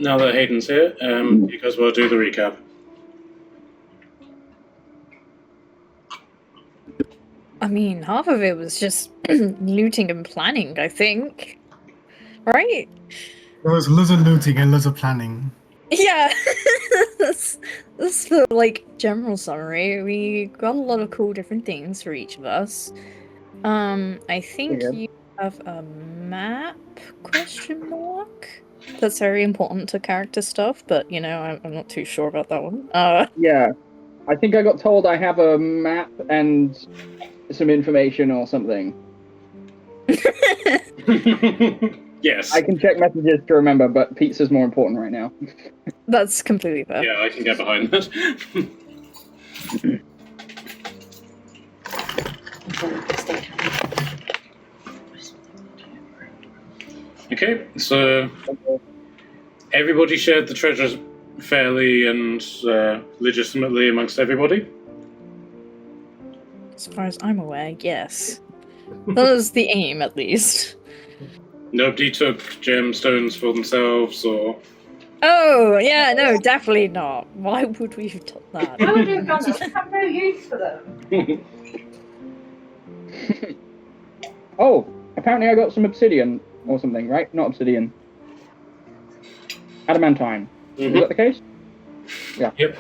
now that Hayden's here, you guys will do the recap. I mean, half of it was just looting and planning, I think. Right? There was loads of looting and loads of planning. Yeah. that's the, general summary. We got a lot of cool different things for each of us. I think you have a map, question mark? That's very important to character stuff, but, I'm not too sure about that one. Yeah. I think I got told I have a map and some information or something. Yes. I can check messages to remember, but pizza's more important right now. That's completely fair. Yeah, I can get behind that. Okay, so everybody shared the treasures fairly and legitimately amongst everybody? As far as I'm aware, yes. That was the aim, at least. Nobody took gemstones for themselves, or... Oh, yeah, no, definitely not. Why would we have done that? Why would we have done that? We have no use for them. Oh, apparently I got some obsidian or something, right? Not obsidian. Adamantine. Is that the case? Yeah. Yep.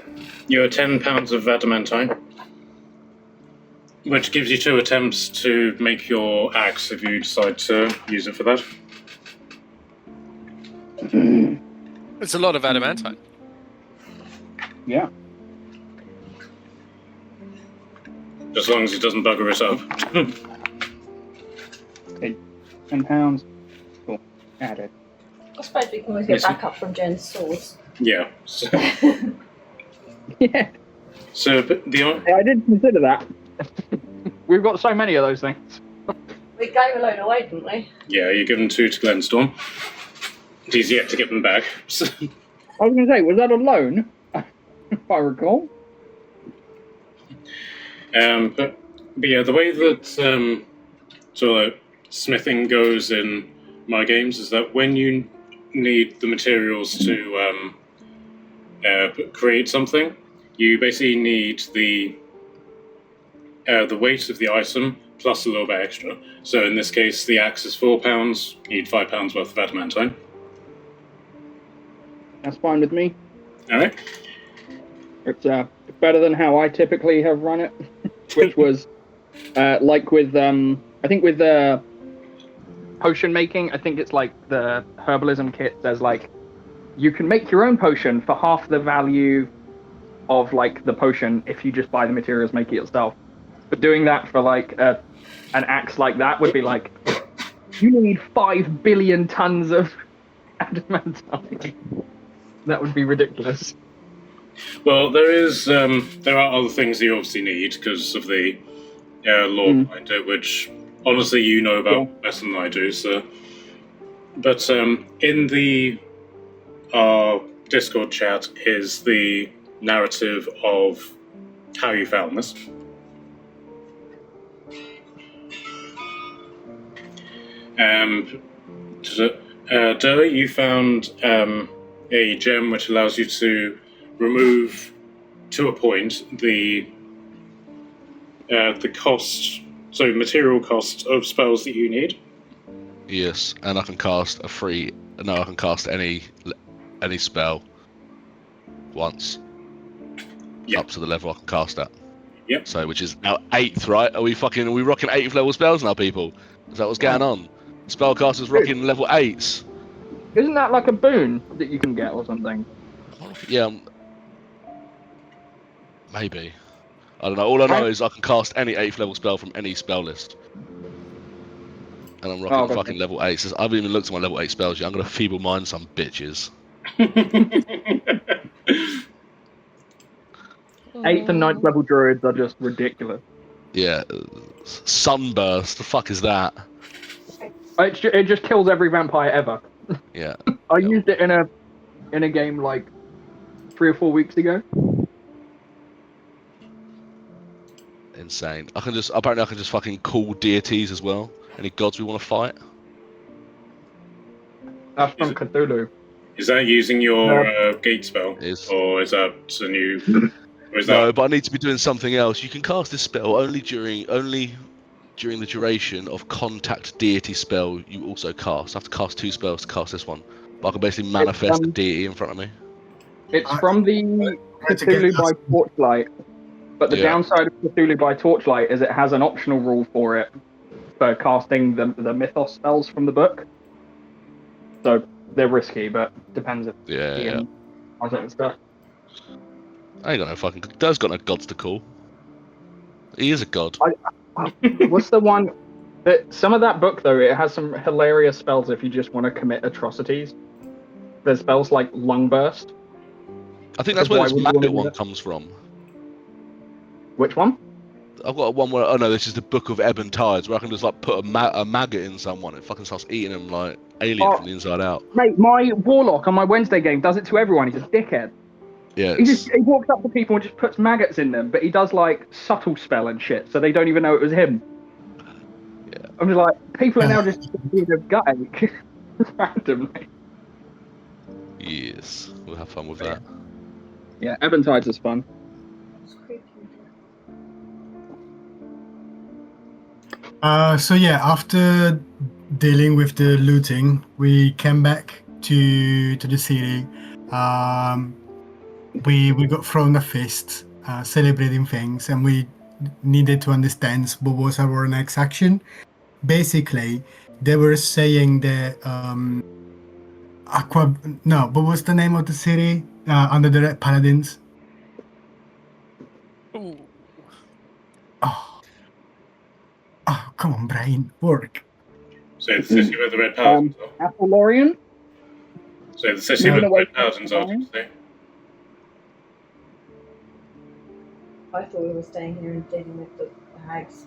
You are 10 pounds of adamantine, which gives you 2 attempts to make your axe if you decide to use it for that. It's a lot of adamantine. Yeah. As long as it doesn't bugger it up. Okay. 10 pounds. Cool. Added. I suppose we can always get back up from Jen's swords. Yeah. So, Yeah. so but I did consider that. We've got so many of those things. We gave a load away, didn't we? yeah, you give them 2 to Glenstorm. He's yet to get them back. So. I was going to say, was that a loan? If I recall. But yeah, the way that smithing goes in my games is that when you need the materials to create something, you basically need the weight of the item plus a little bit extra. So in this case, the axe is 4 pounds. You need 5 pounds worth of adamantine. That's fine with me. All right. It's better than how I typically have run it, which was like with I think with potion making. I think it's like the herbalism kit. There's like you can make your own potion for half the value of like the potion if you just buy the materials, make it yourself. But doing that for like an axe like that would be like you need 5 billion tons of adamantine. That would be ridiculous. Well, there are other things you obviously need because of the law behind it, which honestly you know about better than I do. So, but in the Discord chat is the narrative of how you found this. Doe, you found a gem which allows you to remove, to a point, the cost, so material cost of spells that you need. Yes, and I can cast I can cast any spell once. Yep. Up to the level I can cast that. Yep. So, which is now 8th, right? Are we rocking 8th level spells now, people? Is that what's going on? Spellcasters rocking level 8s. Isn't that like a boon that you can get or something? Yeah. Maybe. I don't know. All I know is I can cast any 8th level spell from any spell list. And I'm rocking fucking level 8s. I haven't even looked at my level 8 spells yet. I'm going to feeble mind some bitches. 8th and 9th level druids are just ridiculous. Yeah. Sunburst. The fuck is that? It just kills every vampire ever. Yeah. I used it in a game like 3 or 4 weeks ago. Insane. Apparently I can just fucking call deities as well. Any gods we want to fight. That's from Cthulhu. Is that using your gate spell, Is. or is that a new? Or is No, that but I need to be doing something else. You can cast this spell only during the duration of contact deity spell you also cast. I have to cast 2 spells to cast this one. But I can basically manifest a deity in front of me. It's from the Cthulhu by Torchlight, but the downside of Cthulhu by Torchlight is it has an optional rule for it for casting the mythos spells from the book. So they're risky, but depends if Ian has it and stuff. I ain't got no fucking. Doe's got no gods to call. He is a god. What's the one that some of that book though? It has some hilarious spells if you just want to commit atrocities. There's spells like Lung Burst. I think that's where this maggot one comes from. Which one? I've got one where this is the Book of Ebb and Tides, where I can just like put a maggot in someone and fucking starts eating them like alien from the inside out. Mate, my warlock on my Wednesday game does it to everyone. He's a dickhead. Yeah. He walks up to people and just puts maggots in them, but he does like subtle spell and shit, so they don't even know it was him. Yeah. I'm just like, people are now just being a gut ache randomly. Yes, we'll have fun with that. Yeah, Ebb and Tides is fun. So yeah, after dealing with the looting, we came back to the city. We got thrown a feast, celebrating things, and we needed to understand what was our next action. Basically, they were saying that what was the name of the city under the Red Paladins? Ooh. Oh, come on, brain, work. So the city where the Red Paladins are? Affiliation? So the city where the Red Paladins are, did you say? I thought we were staying here and dealing with the hags.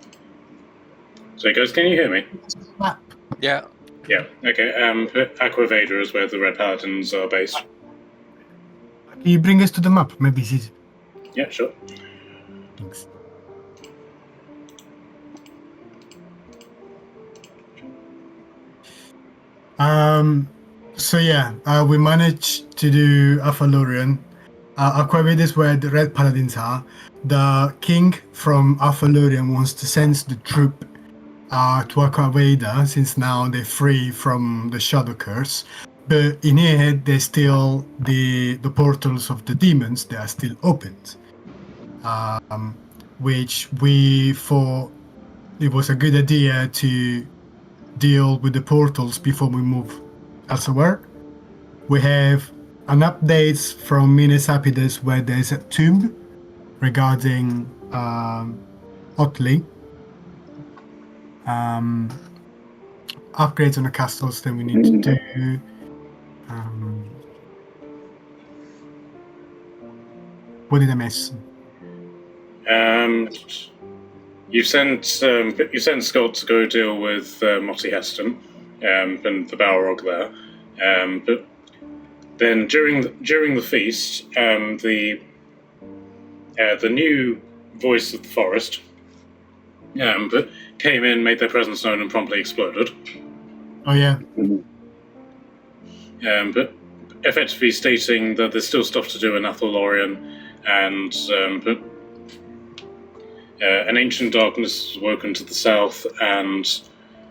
So guys, can you hear me? Yeah. Yeah, okay. Aquavada is where the Red Paladins are based. Can you bring us to the map? Maybe it's easy. Yeah, sure. Thanks. So yeah, we managed to do Affalorian. Aquavida is where the Red Paladins are. The king from Affalorian wants to send the troop to Aquavida, since now they're free from the Shadow Curse. But in here, there's still the portals of the demons that are still opened. Which we thought it was a good idea to deal with the portals before we move elsewhere. We have an update from Minas Apides where there's a tomb regarding Otley. Upgrades on the castles that we need to do. What did I miss? You sent Scott to go deal with Motti Heston and the Balrog there. But then during the feast, the new voice of the forest came in, made their presence known, and promptly exploded. Oh yeah. But effectively stating that there's still stuff to do in Athalorian, and an ancient darkness has woken to the south, and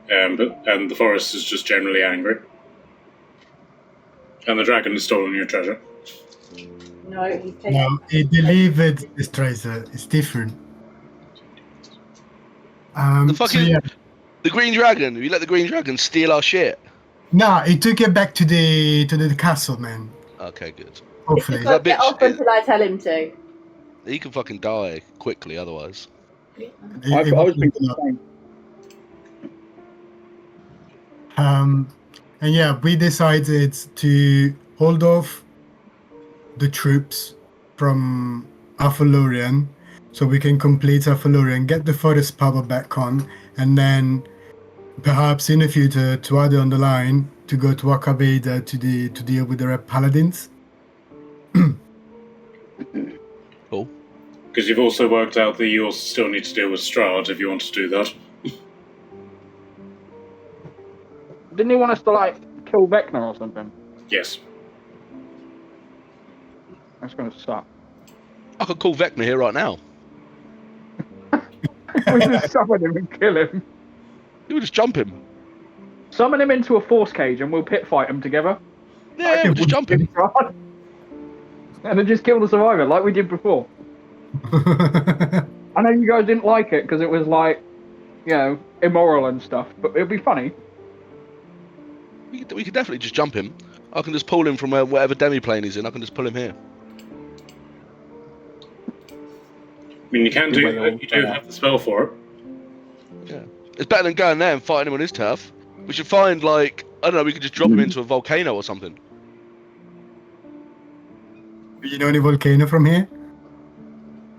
the forest is just generally angry. And the dragon has stolen your treasure. No, he's taken. No, he delivered this treasure. It's different. The fucking the green dragon. You let the green dragon steal our shit. No, he took it back to the castle, man. Okay, good. Hopefully. He can't get off until I tell him to. He can fucking die quickly otherwise. I was thinking the same. And yeah, we decided to hold off the troops from Affalorian so we can complete Affalorian, get the forest power back on, and then perhaps in the future to add on the line to go to Akabeda to deal with the Red Paladins. Cool. Because you've also worked out that you also still need to deal with Strahd if you want to do that. Didn't he want us to like kill Vecna or something? Yes. That's going to suck. I could call Vecna here right now. We just summon him and kill him. You would just jump him. Summon him into a force cage and we'll pit fight him together. Yeah, we'll just jump him. And then just kill the survivor like we did before. I know you guys didn't like it because it was like, you know, immoral and stuff, but it'd be funny. We could definitely just jump him. I can just pull him from whatever demi-plane he's in. I can just pull him here. I mean, you can do that. You do have the spell for it. Yeah. It's better than going there and fighting him on his turf. We should find, like, I don't know, we could just drop him into a volcano or something. Do you know any volcano from here?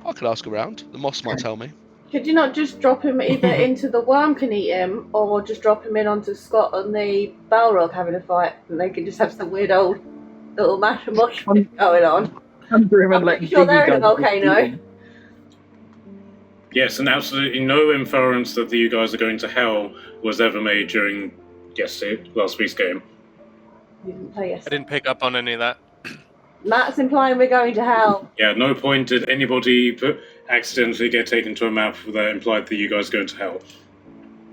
I could ask around. The Moss might tell me. Could you not just drop him either into the worm can eat him, or just drop him in onto Scott and the Balrog having a fight, and they can just have some weird old little mash and mush going on? I'm pretty sure they're in a volcano. Yes, and absolutely no inference that you guys are going to hell was ever made during last week's game. You didn't play I yesterday. didn't pick up on any of that. Matt's implying we're going to hell. Yeah, at no point did anybody accidentally get taken to a map that implied that you guys go to hell.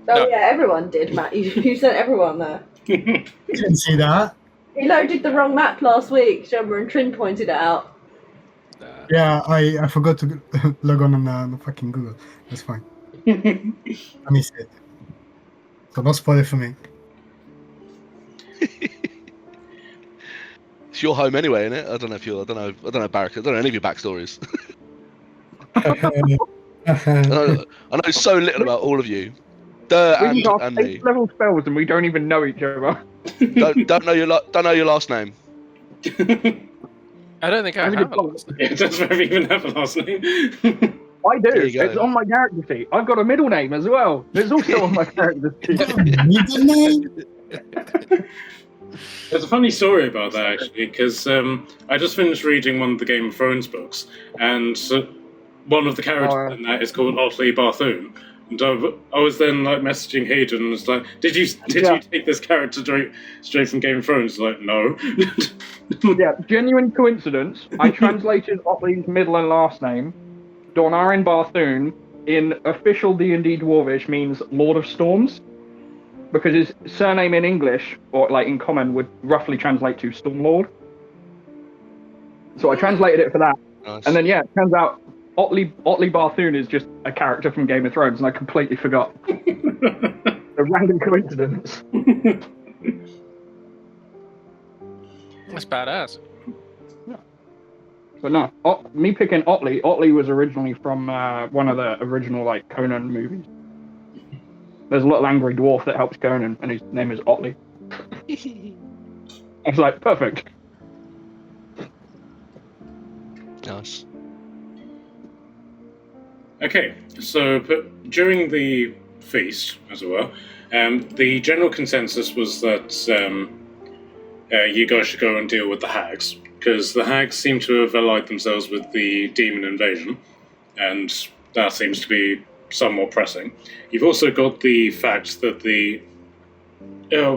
Oh No. yeah, everyone did, Matt. You sent everyone there. I didn't see that. You loaded the wrong map last week, Jumber and Trin pointed it out. Yeah, I forgot to log on the fucking Google. That's fine. I missed it. So don't spoil it for me. It's your home anyway, isn't it? I don't know Barrack. I don't know any of your backstories. I know so little about all of you. We And got me. 8 level spells and we don't even know each other. Don't know your last name. I don't think I have a last name. It doesn't even have a last name. I do. There you go. It's on my character sheet. I've got a middle name as well. It's also on my character sheet. Middle name? There's a funny story about that, actually, because I just finished reading one of the Game of Thrones books, and one of the characters in that is called Otley Barthoon. And I was then like messaging Hayden and was like, "Did you take this character straight from Game of Thrones?" Like, no. Yeah, genuine coincidence. I translated Otley's middle and last name. Dornarin Barthoon in official D&D Dwarvish means Lord of Storms, because his surname in English, or like in common, would roughly translate to Stormlord. So I translated it for that. Nice. And then, yeah, it turns out Otley Barthoon is just a character from Game of Thrones, and I completely forgot. A random coincidence. That's badass. But no, me picking Otley was originally from one of the original like Conan movies. There's a little angry dwarf that helps Conan, and his name is Otley. I was like, perfect. Nice. Okay, so during the feast, as it were, the general consensus was that you guys should go and deal with the Hags, because the Hags seem to have allied themselves with the demon invasion, and that seems to be somewhat pressing. You've also got the fact that the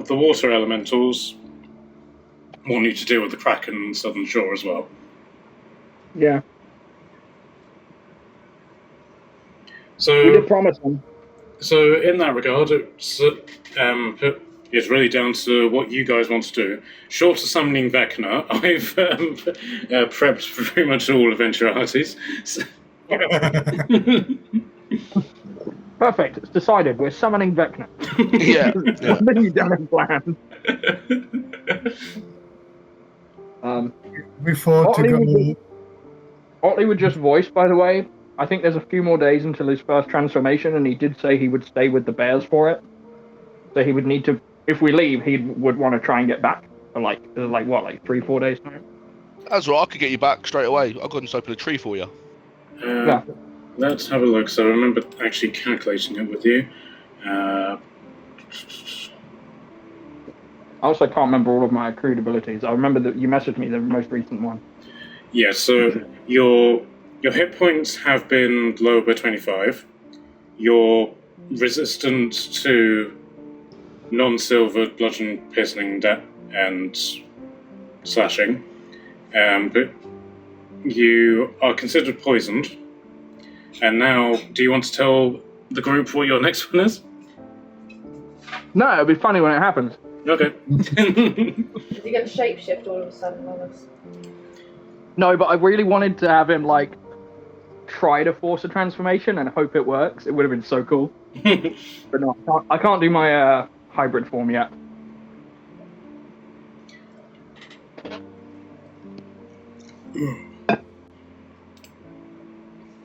water elementals want you to deal with the Kraken on the southern shore as well. Yeah, So we did promise them. So in that regard, it's really down to what you guys want to do. Short of summoning Vecna, I've prepped for pretty much all eventualities. So Perfect. It's decided. We're summoning Vecna. Yeah. What have you done in plan? We thought to go. Otley would just voice, by the way. I think there's a few more days until his first transformation, and he did say he would stay with the bears for it. So he would need to, if we leave, he would want to try and get back for like 3-4 days time. That's right. I could get you back straight away. I'll go and open a tree for you. Yeah. Let's have a look. So I remember actually calculating it with you. I also can't remember all of my accrued abilities. I remember that you messaged me the most recent one. Yeah, so your hit points have been lowered by 25. You're resistant to non-silver bludgeoning, piercing, and slashing. But you are considered poisoned. And now, do you want to tell the group what your next one is? No, it'll be funny when it happens. Okay. Is he going to shapeshift all of a sudden on us? No, but I really wanted to have him, like, try to force a transformation and hope it works. It would have been so cool. But no, I can't do my hybrid form yet.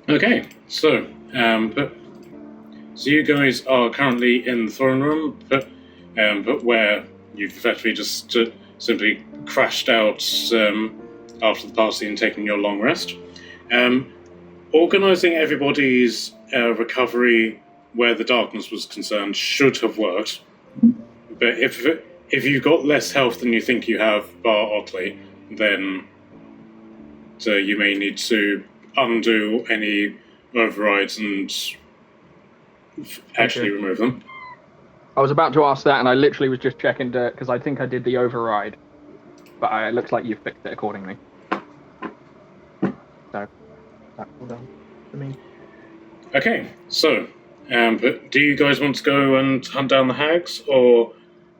Okay, so you guys are currently in the throne room, but where you've effectively just simply crashed out after the party and taken your long rest. Organising everybody's recovery where the darkness was concerned should have worked, but if you've got less health than you think you have, bar Otley, then you may need to undo any overrides and actually remove them. I was about to ask that, and I literally was just checking because I think I did the override, but it looks like you fixed it accordingly. So that's all done for me. Okay, so but do you guys want to go and hunt down the hags, or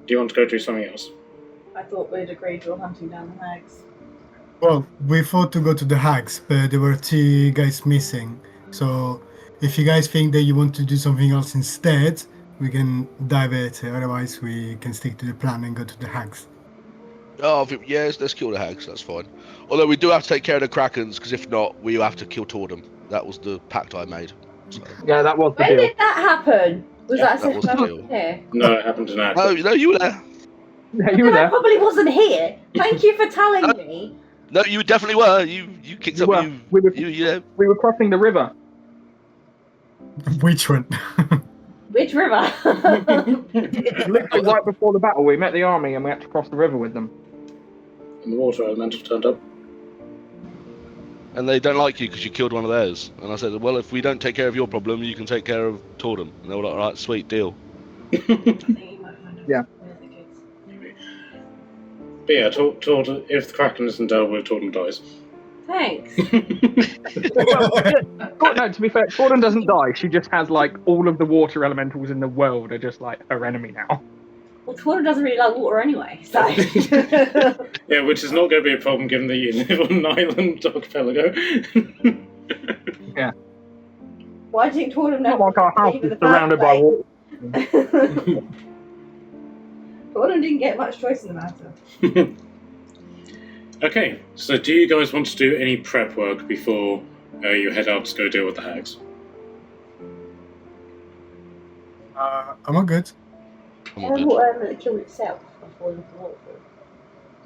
do you want to go do something else? I thought we'd agreed on hunting down the hags. Well, we thought to go to the Hags, but there were 2 guys missing. So if you guys think that you want to do something else instead, we can divert it. Otherwise, we can stick to the plan and go to the Hags. Oh, I think, yes, let's kill the hags. That's fine. Although we do have to take care of the krakens, because if not, we have to kill Tordem. That was the pact I made. So. Yeah, that was the When deal. did that happen? Was Yeah, that that was the session deal. here? No, it happened in No, no, you were there. Yeah, you were I there. probably wasn't here. Thank you for telling me. No, you definitely were. You kicked You up. were. We were- You We were crossing the river. Which one? Which river? Literally right before the battle, we met the army and we had to cross the river with them. And the water elemental turned up. and they don't like you because you killed one of theirs. And I said, well, if we don't take care of your problem, you can take care of Tordem. And they were like, all right, sweet deal. Yeah. But yeah, if the Kraken isn't dealt with, Tordem dies. Thanks. No, to be fair, Gordon doesn't die. She just has like all of the water elementals in the world are just like her enemy now. Well, Twitter doesn't really like water anyway, so. Yeah, which is not going to be a problem given that you live on an island archipelago. Yeah. Why do you think Twitter Not never like our house leave in is the surrounded by first water. place? Gordon didn't get much choice in the matter. Okay, so do you guys want to do any prep work before you head out to go deal with the hags? I'm all good. I'm all good. It killed itself before the water.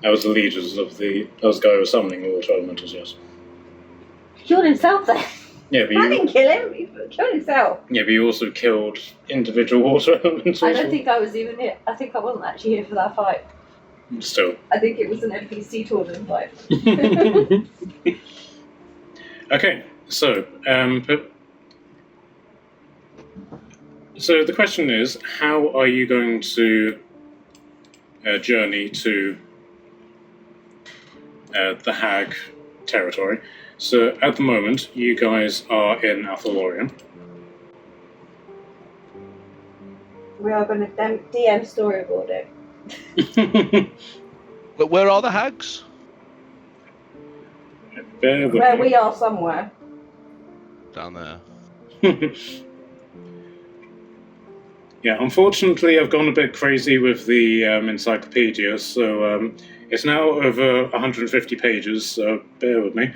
That was the leaders of the... That was the guy who was summoning the water elementals, yes. He killed himself then. Yeah, but I you, didn't kill him, he killed himself. yeah, but you also killed individual water elementals. I don't think I was even here. I think I wasn't actually here for that fight. Still. I think it was an NPC tournament fight. Okay, so, so the question is, how are you going to journey to the hag territory? So at the moment, you guys are in Athalorian. We are going to DM storyboard it. But where are the hags? Bear with Where me. we are somewhere. Down there. Yeah, unfortunately, I've gone a bit crazy with the encyclopedia, so it's now over 150 pages, so bear with me.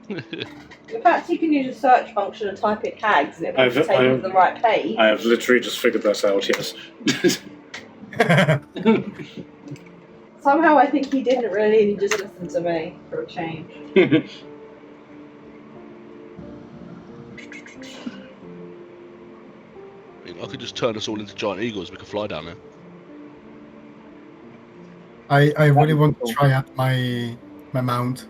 In fact, you can use a search function and type in hags and it will take you to the right page. I have literally just figured that out, yes. Somehow I think he didn't really and he just listened to me for a change. I could just turn us all into giant eagles. We could fly down there. I really want to try out my mount.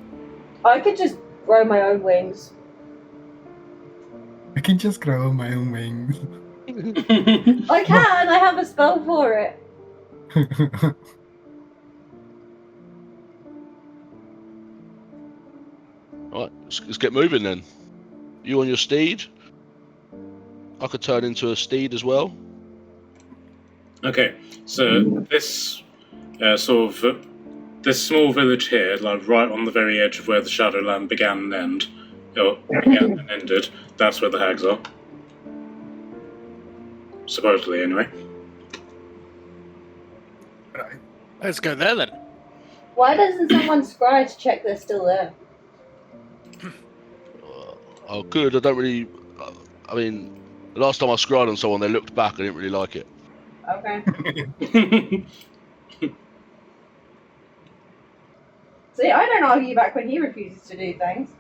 I could just grow my own wings. I can just grow my own wings. I can, I have a spell for it. Alright, let's get moving then. You on your steed? I could turn into a steed as well. Okay, so this this small village here, like right on the very edge of where the Shadowland began and ended, that's where the Hags are. Supposedly, anyway. Let's go there then. Why doesn't someone scry to check they're still there? Oh, good. I don't really. I mean, the last time I scried on someone, they looked back. I didn't really like it. Okay. See, I don't argue back when he refuses to do things.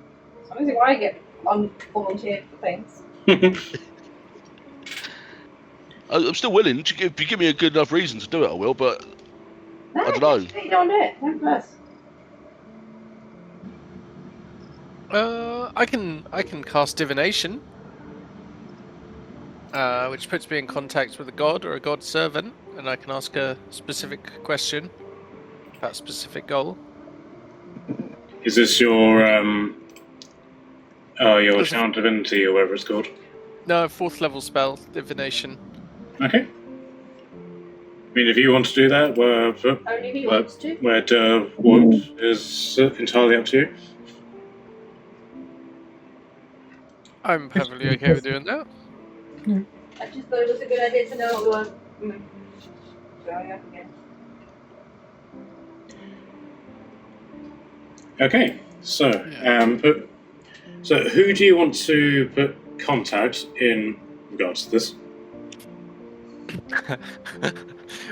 As long as I get volunteered for things. I'm still willing. If you give me a good enough reason to do it, I will. But No, I don't know. you don't do it. Don't fuss. I can cast divination, which puts me in contact with a god or a god servant, and I can ask a specific question about a specific goal. Is this your Chant Divinity or whatever it's called? No, 4th level spell, divination. Okay. I mean, if you want to do that, Only if he wants to. what is entirely up to you. I'm perfectly okay with doing that. I just thought it was a good idea to know what we want. Going up again. Okay, so who do you want to put contact in regards to this?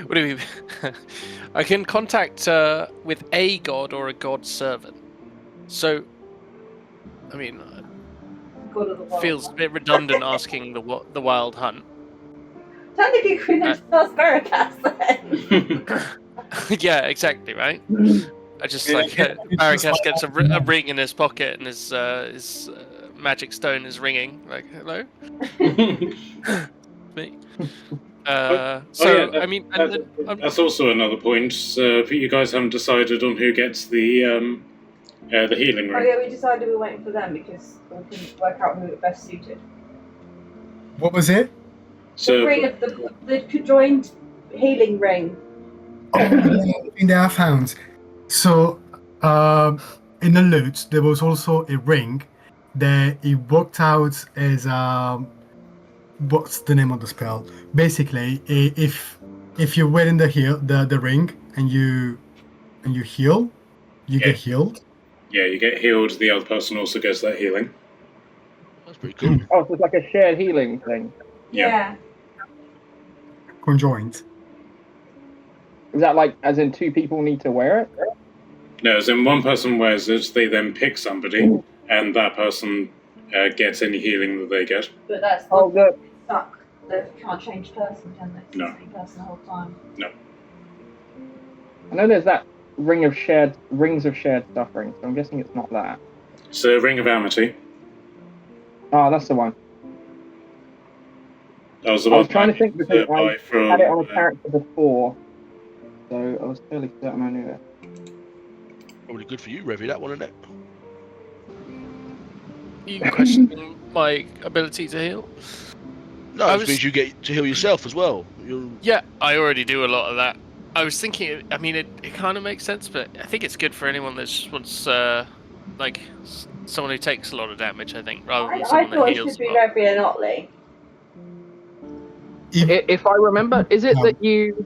What do you mean? I can contact with a god or a god servant. So, I mean, God of the Wild feels a Hunt. bit redundant asking the wild hunt. Technically, we can spell Sparacast then. Yeah, exactly, right? I just like Maracas gets a ring in his pocket and his magic stone is ringing. Like, hello, me. I mean, that's also another point. But you guys haven't decided on who gets the healing Oh ring. yeah, we decided we were waiting for them because we couldn't work out who was best suited. What was it? So The ring of the conjoined healing ring. In the I found. So, in the loot, there was also a ring that it worked out as what's the name of the spell? Basically, if you're wearing the ring and you heal, you get healed. yeah, you get healed. The other person also gets that healing. That's pretty cool. Oh, so it's like a shared healing thing. Yeah. Conjoined. Is that like, as in 2 people need to wear it? No, as in one person wears it, they then pick somebody, and that person gets any healing that they get. But that's Oh, the stuck. They can't change person, can they? It's No. the same person the whole time. I know there's that rings of shared suffering, so I'm guessing it's not that. So Ring of Amity. Oh, that's the one. That was the I one was trying to think because I from, had it on a character before, so I was fairly certain I knew it. Probably good for you, Revy, that one, isn't it? you questioning my ability to heal? No, it means you get to heal yourself as well. Yeah, I already do a lot of that. I was thinking, I mean, it kind of makes sense, but I think it's good for anyone that just wants, like, someone who takes a lot of damage, I think, rather than I someone thought that it heals. should be a lot. Revy and Otley. If I remember, is it that you?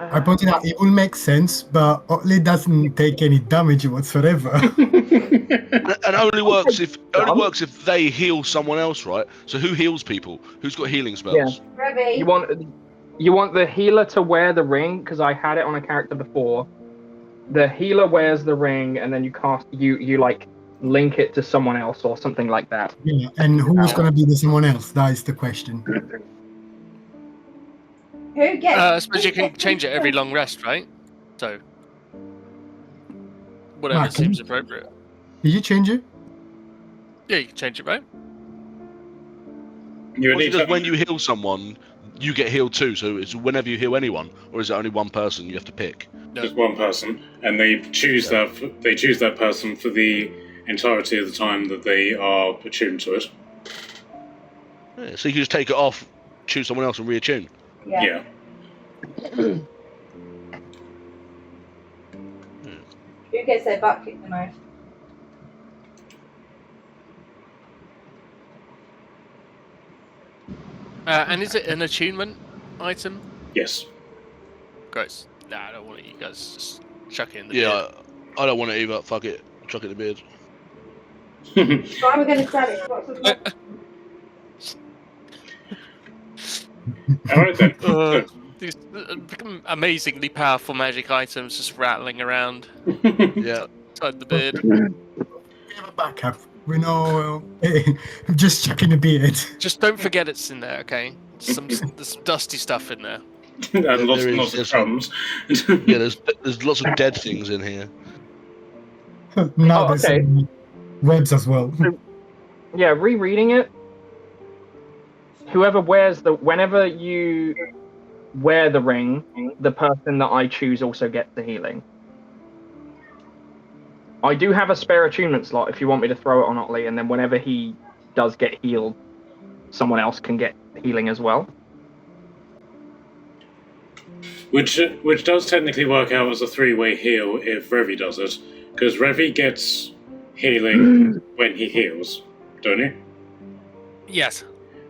I pointed out it will make sense, but Otley doesn't take any damage whatsoever. And only works if they heal someone else, right? So who heals people? Who's got healing spells? Yeah. Revy. You want the healer to wear the ring, because I had it on a character before. The healer wears the ring, and then you cast you like link it to someone else or something like that. Yeah, and who's gonna be the someone else? That is the question. Who gets? I suppose you can change it every long rest, right? So, whatever Mark, seems appropriate. Did you change it? Yeah, you can change it, right? When you heal someone, you get healed too. So it's whenever you heal anyone, or is it only one person you have to pick? No. Just one person, and they choose that person for the entirety of the time that they are attuned to it. Yeah, so you can just take it off, choose someone else, and reattune. Yeah. Who gets their butt kicked the most? And is it an attunement item? Yes. Gross. Nah, I don't want it. You guys just chuck it in the Yeah, I don't want it either. Fuck it. Chuck it in the beard. Why are we going to sell it? What's the problem? Alright then. These amazingly powerful magic items just rattling around Yeah. inside the beard. We have a backup. We know. Just checking the beard. Just don't forget it's in there, okay? There's some dusty stuff in there. And lots There and is, lots of there's crumbs. Yeah, there's lots of dead things in here. Now Oh, there's okay. webs as well. Yeah, rereading it. Whenever you wear the ring, the person that I choose also gets the healing. I do have a spare attunement slot if you want me to throw it on Otley, and then whenever he does get healed, someone else can get healing as well. Which does technically work out as a 3-way heal if Revy does it, because Revy gets healing when he heals, don't you? Yes.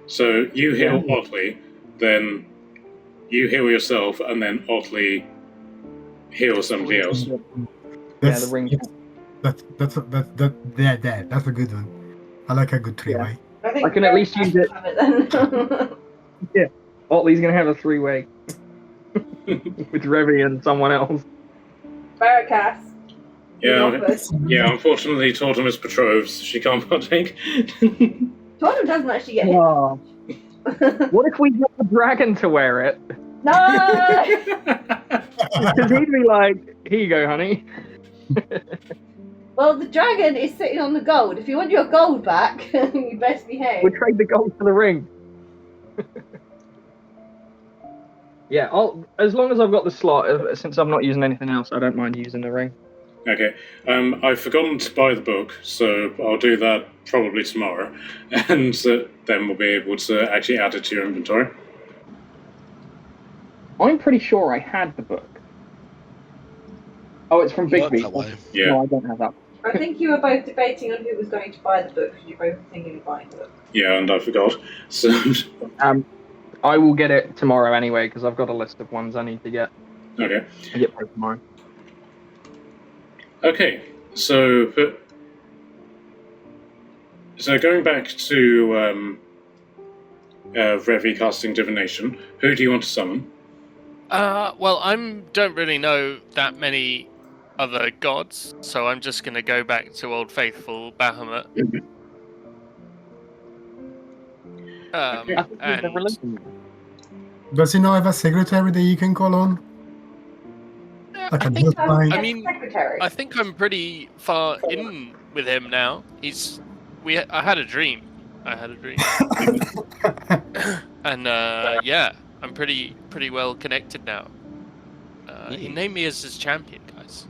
So you heal Otley, then you heal yourself, and then Otley heals somebody else. That's, the ring. That's a good one. I like a good 3-way. I think I can at least use it. have it then. Otley's gonna have a 3-way with Revy and someone else. Barracast. Yeah, unfortunately, Totem is betrothed, so she can't partake. Totem doesn't actually get hit. Oh. What if we get the dragon to wear it? No! Because he'd be like, "Here you go, honey." Well, the dragon is sitting on the gold. If you want your gold back, you best behave. We'll trade the gold for the ring. Yeah, as long as I've got the slot, since I'm not using anything else, I don't mind using the ring. Okay, I've forgotten to buy the book, so I'll do that probably tomorrow, and then we'll be able to actually add it to your inventory. I'm pretty sure I had the book. Oh, it's from Work Bigby. that way. Yeah. No, I don't have that. I think you were both debating on who was going to buy the book, because you both were thinking of buying the book. Yeah, and I forgot. So, I will get it tomorrow anyway, because I've got a list of ones I need to get. okay. I get paid tomorrow. Okay, so going back to Revy casting divination, who do you want to summon? Well, don't really know that many other gods, so I'm just gonna go back to Old Faithful Bahamut. I think it's the religion. Does he not have a secretary that you can call on? Like a book line? I mean, Secretary. I think I'm pretty far in with him now. I had a dream. And yeah, I'm pretty well connected now. He named me as his champion, guys.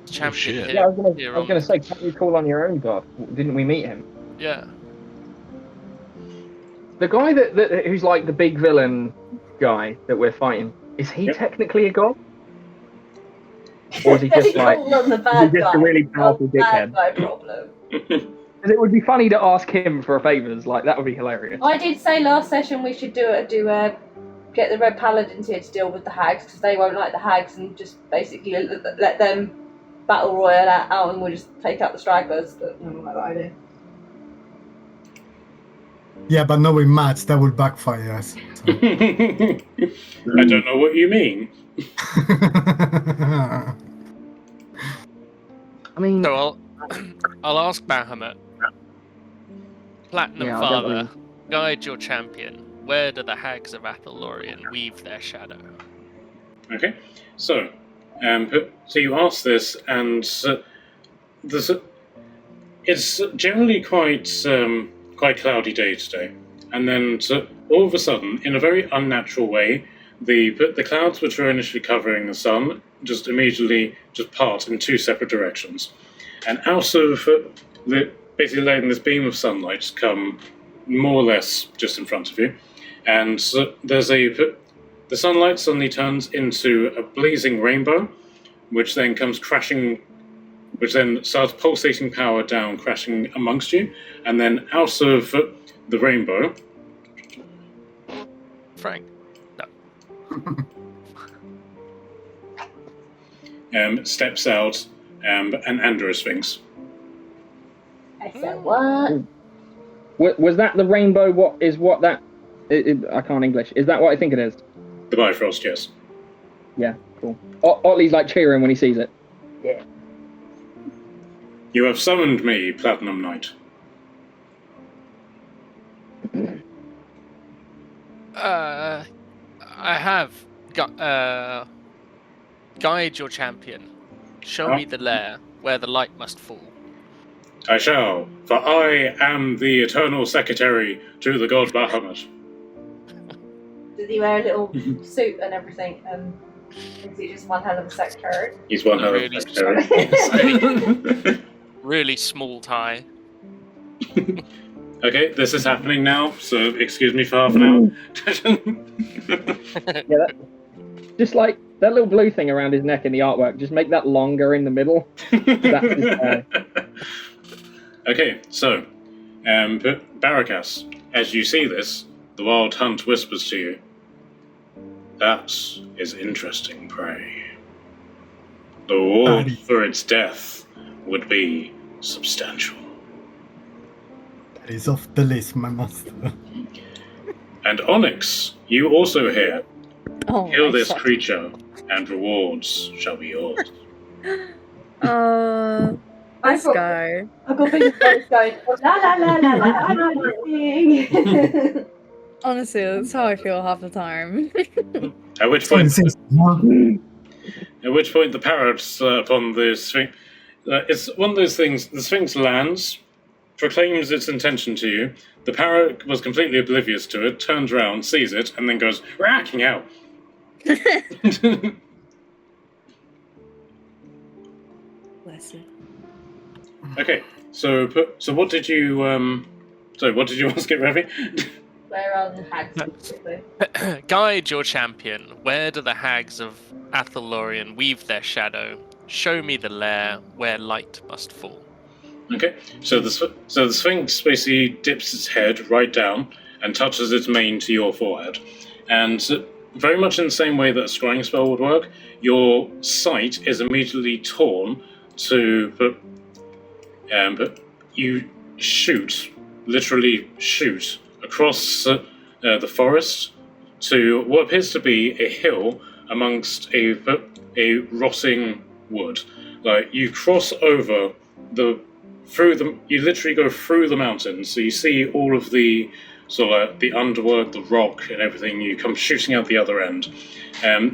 Champion shit. here. Yeah, I was here gonna on- say, can't you call on your own god? Didn't we meet him? Yeah. The guy that who's like the big villain guy that we're fighting, is he Yep. technically a god? Or is he just like Call on the bad just guy. a really powerful Bad dickhead? guy problem. Because it would be funny to ask him for favors. Like that would be hilarious. I did say last session we should get the Red Paladins here to deal with the Hags, because they won't like the Hags, and just basically let them battle royal out, and we'll just take out the stragglers. But I don't like that idea. Yeah, but knowing Matt, that would backfire us. So. I don't know what you mean. I mean, So I'll ask Bahamut. Platinum Yeah, I'll Father, definitely- guide your champion. Where do the Hags of Athalorian weave their shadow? Okay, so you ask this, and it's generally quite cloudy day today, and then all of a sudden, in a very unnatural way, the clouds which were initially covering the sun just immediately part in two separate directions, and out of basically letting this beam of sunlight come more or less just in front of you, and the sunlight suddenly turns into a blazing rainbow, which then comes crashing, which then starts pulsating power down, crashing amongst you, and then out of the rainbow, Frank. steps out an Andro Sphinx. I said what? Was that the rainbow? What that? I can't English. Is that what I think it is? The Bifrost, yes. Yeah, cool. Otley's like cheering when he sees it. Yeah. You have summoned me, Platinum Knight. I have guide your champion. Show me the lair where the light must fall. I shall, for I am the eternal secretary to the god Bahamut. Does he wear a little suit and everything? Is he just one hell of a secretary? He's one hell of a Really secretary. Really small tie. Okay, this is happening now, so excuse me for half an hour. Yeah, just like that little blue thing around his neck in the artwork. Just make that longer in the middle. That's his hair. Okay, so, Barakas, as you see this, the Wild Hunt whispers to you, "That is interesting prey. The reward for its death would be substantial." That is off the list, my master. And Onyx, you also hear, Oh, "Kill this fuck. creature, and rewards shall be yours." This guy. I've got big voice going, la la la la la, I'm listening. Honestly, that's how I feel half the time. At which point, the parrots upon the Sphinx, it's one of those things. The Sphinx lands, proclaims its intention to you. The parrot was completely oblivious to it, turns around, sees it, and then goes racking out. Bless it. Okay, so what did you what did you want to get, Ravi? Where are the hags? Basically? Guide your champion. Where do the hags of Athalorian weave their shadow? Show me the lair where light must fall. Okay, so the Sphinx basically dips its head right down and touches its mane to your forehead, and very much in the same way that a scrying spell would work, your sight is immediately torn to. But you literally shoot across the forest to what appears to be a hill amongst a rotting wood. Like you cross over you literally go through the mountains, so you see all of the the underworld, the rock, and everything. You come shooting out the other end.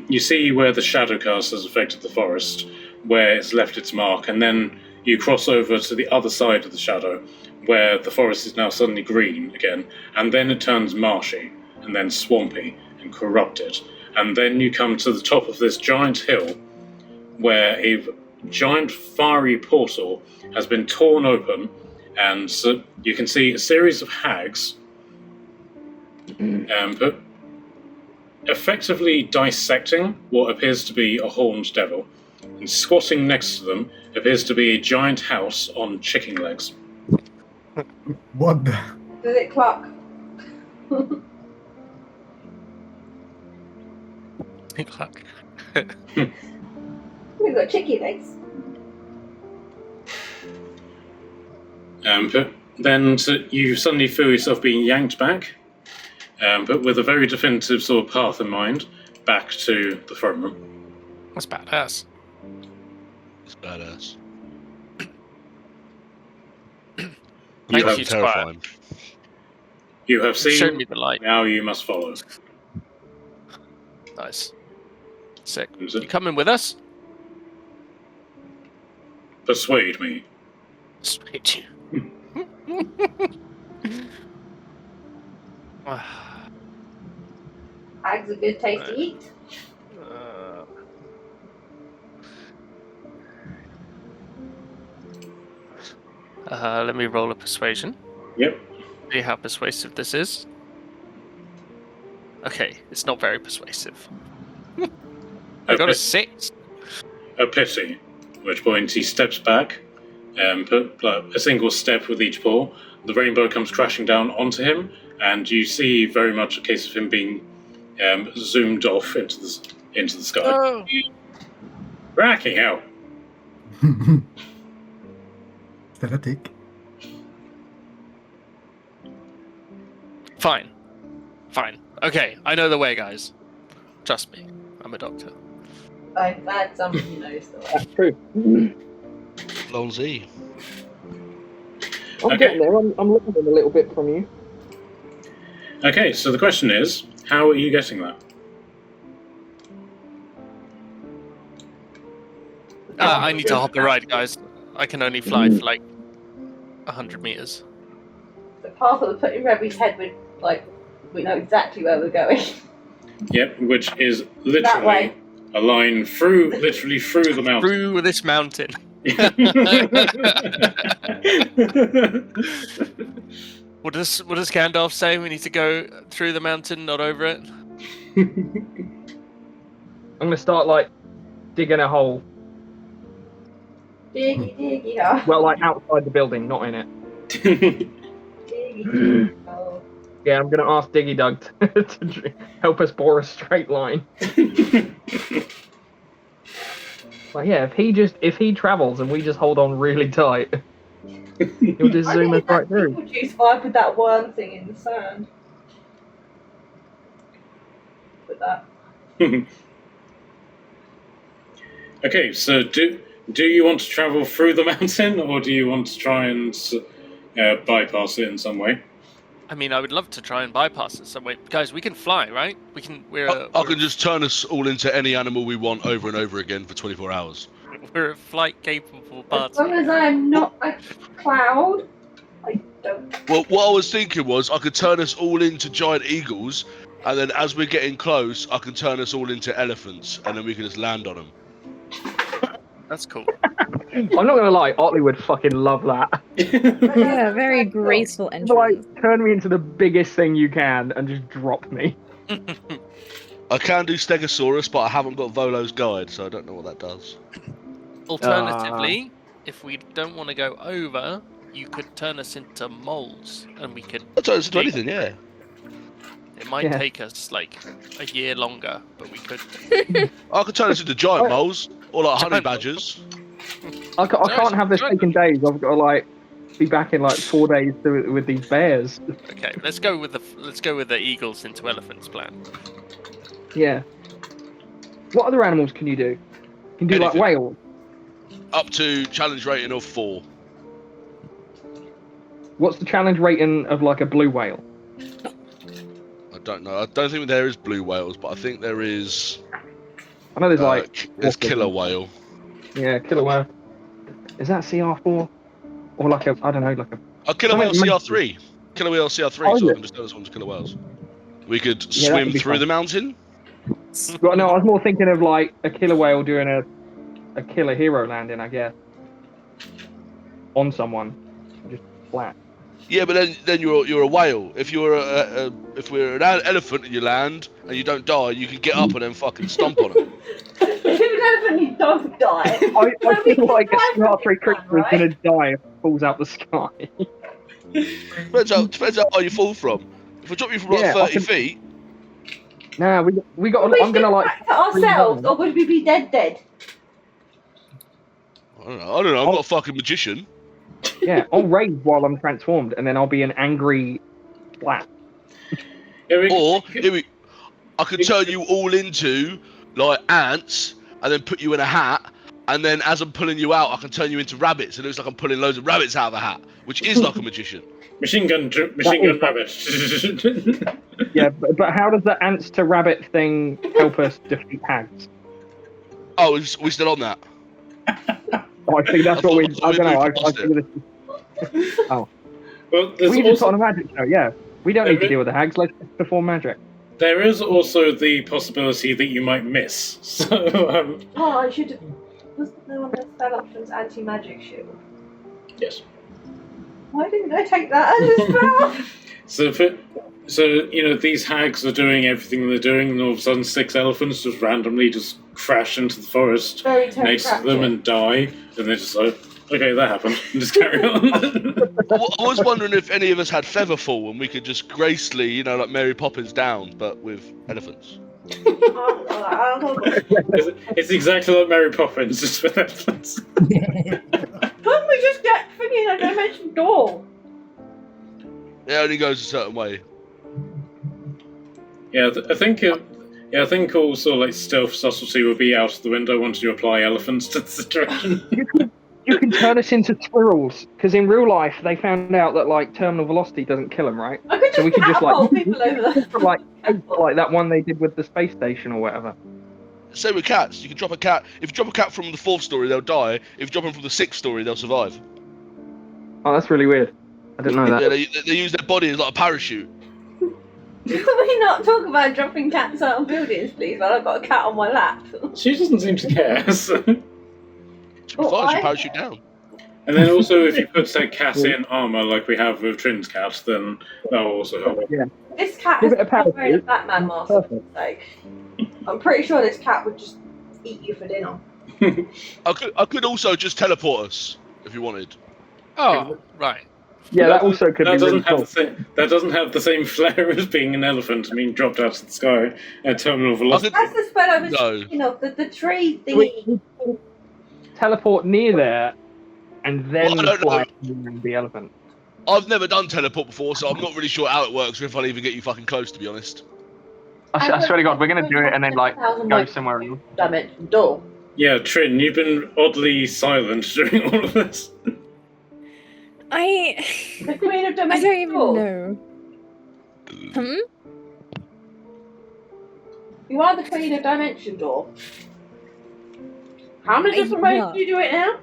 You see where the shadow cast has affected the forest, where it's left its mark, and then you cross over to the other side of the shadow, where the forest is now suddenly green again, and then it turns marshy, and then swampy, and corrupted. And then you come to the top of this giant hill, where a giant fiery portal has been torn open, and you can see a series of hags, but effectively dissecting what appears to be a horned devil. And squatting next to them appears to be a giant house on chicken legs. What the? Does it clock? Clock. We've got chicken legs. But then you suddenly feel yourself being yanked back, but with a very definitive sort of path in mind, back to the throne room. That's badass. It's badass. Thank have you, Squire. You have Showed seen, me the light. now you must follow. Nice. Sick. Is You it? coming with us? Persuade me. Persuade you. Hags are good taste to eat. Let me roll a persuasion. Yep. See how persuasive this is. Okay, it's not very persuasive. I got a 6. A pity. At which point he steps back and put a single step with each paw. The rainbow comes crashing down onto him, and you see very much a case of him being zoomed off into the sky. Oh. Racky hell! Is that a tick? Fine. Okay, I know the way, guys. Trust me, I'm a doctor. I'm glad somebody knows the way. That's true. Lonzy. I'm Okay. getting there. I'm learning a little bit from you. Okay, so the question is, how are you getting that? I need to hop a ride, guys. I can only fly for like 100 meters. The path that we put in Rebby's head, we know exactly where we're going. Yep, which is That literally way. a line through the mountain. Through this mountain. What does Gandalf say? We need to go through the mountain, not over it. I'm gonna start like digging a hole. Diggy, huh? Well, like outside the building, not in it. Diggy. Oh. Yeah, I'm gonna ask Diggy Dug to help us bore a straight line. Like, yeah, if he travels and we just hold on really tight, he'll just zoom us right through. Juice vibe with that worm thing in the sand. With that. Okay, so do you want to travel through the mountain, or do you want to try and bypass it in some way? I mean, I would love to try and bypass it some way. Guys, we can fly, right? We can. I can just turn us all into any animal we want over and over again for 24 hours. We're a flight-capable As party. long as I'm not a cloud, I don't. Well, what I was thinking was I could turn us all into giant eagles, and then as we're getting close, I can turn us all into elephants, and then we can just land on them. That's cool. I'm not gonna lie, Otley would fucking love that. Yeah, very graceful Like, entrance. turn me into the biggest thing you can and just drop me. I can do Stegosaurus, but I haven't got Volo's guide, so I don't know what that does. Alternatively, if we don't want to go over, you could turn us into moles, and we could. I'll turn us into anything, yeah. It might Yeah. take us like a year longer, but we could. I could turn us into giant Oh. moles, or like honey Giant badgers. I can't have this taking days. I've got to like be back in like 4 days with these bears. Okay, let's go with the eagles into elephants plan. Yeah. What other animals can you do? You can do like Anything. whales. Up to challenge rating of 4. What's the challenge rating of like a blue whale? I don't know. I don't think there is blue whales, but I think there is. I know there's like There's killer whale. yeah, killer whale. Is that CR4 or like a I don't know like a Oh, killer whale Something CR3. Killer whale CR3. Oh, so is I it? can just turn us all into killer whales. We could Yeah, that swim would be through fun. the mountain. Well, no, I was more thinking of like a killer whale doing a killer hero landing, I guess, on someone, just flat. Yeah, but then you're a whale. If you're if we're an elephant and you land and you don't die, you can get up and then fucking stomp on them. If you're an elephant, you don't die. I feel like a CR3 creature is right? gonna die if it falls out the sky. Depends how high you fall from. If I drop you from like Yeah, 30 feet, Nah, we got. Would I'm gonna like. back to ourselves, or would we be dead? I don't know. I'm not a fucking magician. Yeah, I'll rage while I'm transformed, and then I'll be an angry flat. Yeah, Or I could turn you all into like ants and then put you in a hat. And then as I'm pulling you out, I can turn you into rabbits. It looks like I'm pulling loads of rabbits out of a hat, which is like a magician. machine gun rabbit. Yeah, but how does the ants to rabbit thing help us defeat hags? Oh, we still on that? Oh, I think that's what we. I don't know. I moved think this. Well, there's We just also, put on a magic show. Yeah, we don't need to deal with the hags. Let's just perform magic. there is also the possibility that you might miss. So, Oh, I should have. Wasn't there one of the spell options anti-magic shield? yes. Why didn't I take that as a spell? So these hags are doing everything they're doing, and all of a sudden 6 elephants just randomly just crash into the forest Very next to them and die, and they're just like, okay, that happened. And just carry on. I was wondering if any of us had featherfall and we could just gracefully, like Mary Poppins down, but with elephants. It's exactly like Mary Poppins, just with elephants. Couldn't we just get thinking a dimension door? It only goes a certain way. Yeah, I think also like stealth subtlety would be out of the window once you apply elephants to the situation. You can turn us into squirrels, because in real life they found out that like terminal velocity doesn't kill them, right? I could just So we could just like people over there. like that one they did with the space station or whatever. Same with cats. You can drop a cat. If you drop a cat from the 4th story, they'll die. If you drop them from the 6th story, they'll survive. Oh, that's really weird. I didn't know that. Yeah, they use their body as like a parachute. Can we not talk about dropping cats out of buildings, please? While I've got a cat on my lap. She doesn't seem to care. So. Should be fine. Should parachute down. And then also, if you put say cat in armor like we have with Trin's cat, then that will also help. Yeah. This cat Give has it a parachute. wearing a Batman mask. Perfect. Like, I'm pretty sure this cat would just eat you for dinner. I could also just teleport us if you wanted. Oh, right. Yeah, that also could be really cool. That doesn't have the same flair as being an elephant being dropped out of the sky at terminal velocity. That's the spell I was thinking of, the tree thingy. Teleport near there and then Well, I don't fly around the elephant. I've never done teleport before, so I'm not really sure how it works or if I'll even get you fucking close, to be honest. I swear to God, we're gonna do it and then like go somewhere else. Dimension door. Yeah, Trin, you've been oddly silent during all of this. The Queen of I Dimension don't even door. know. You are the Queen of Dimension door. How many different ways do you do it now?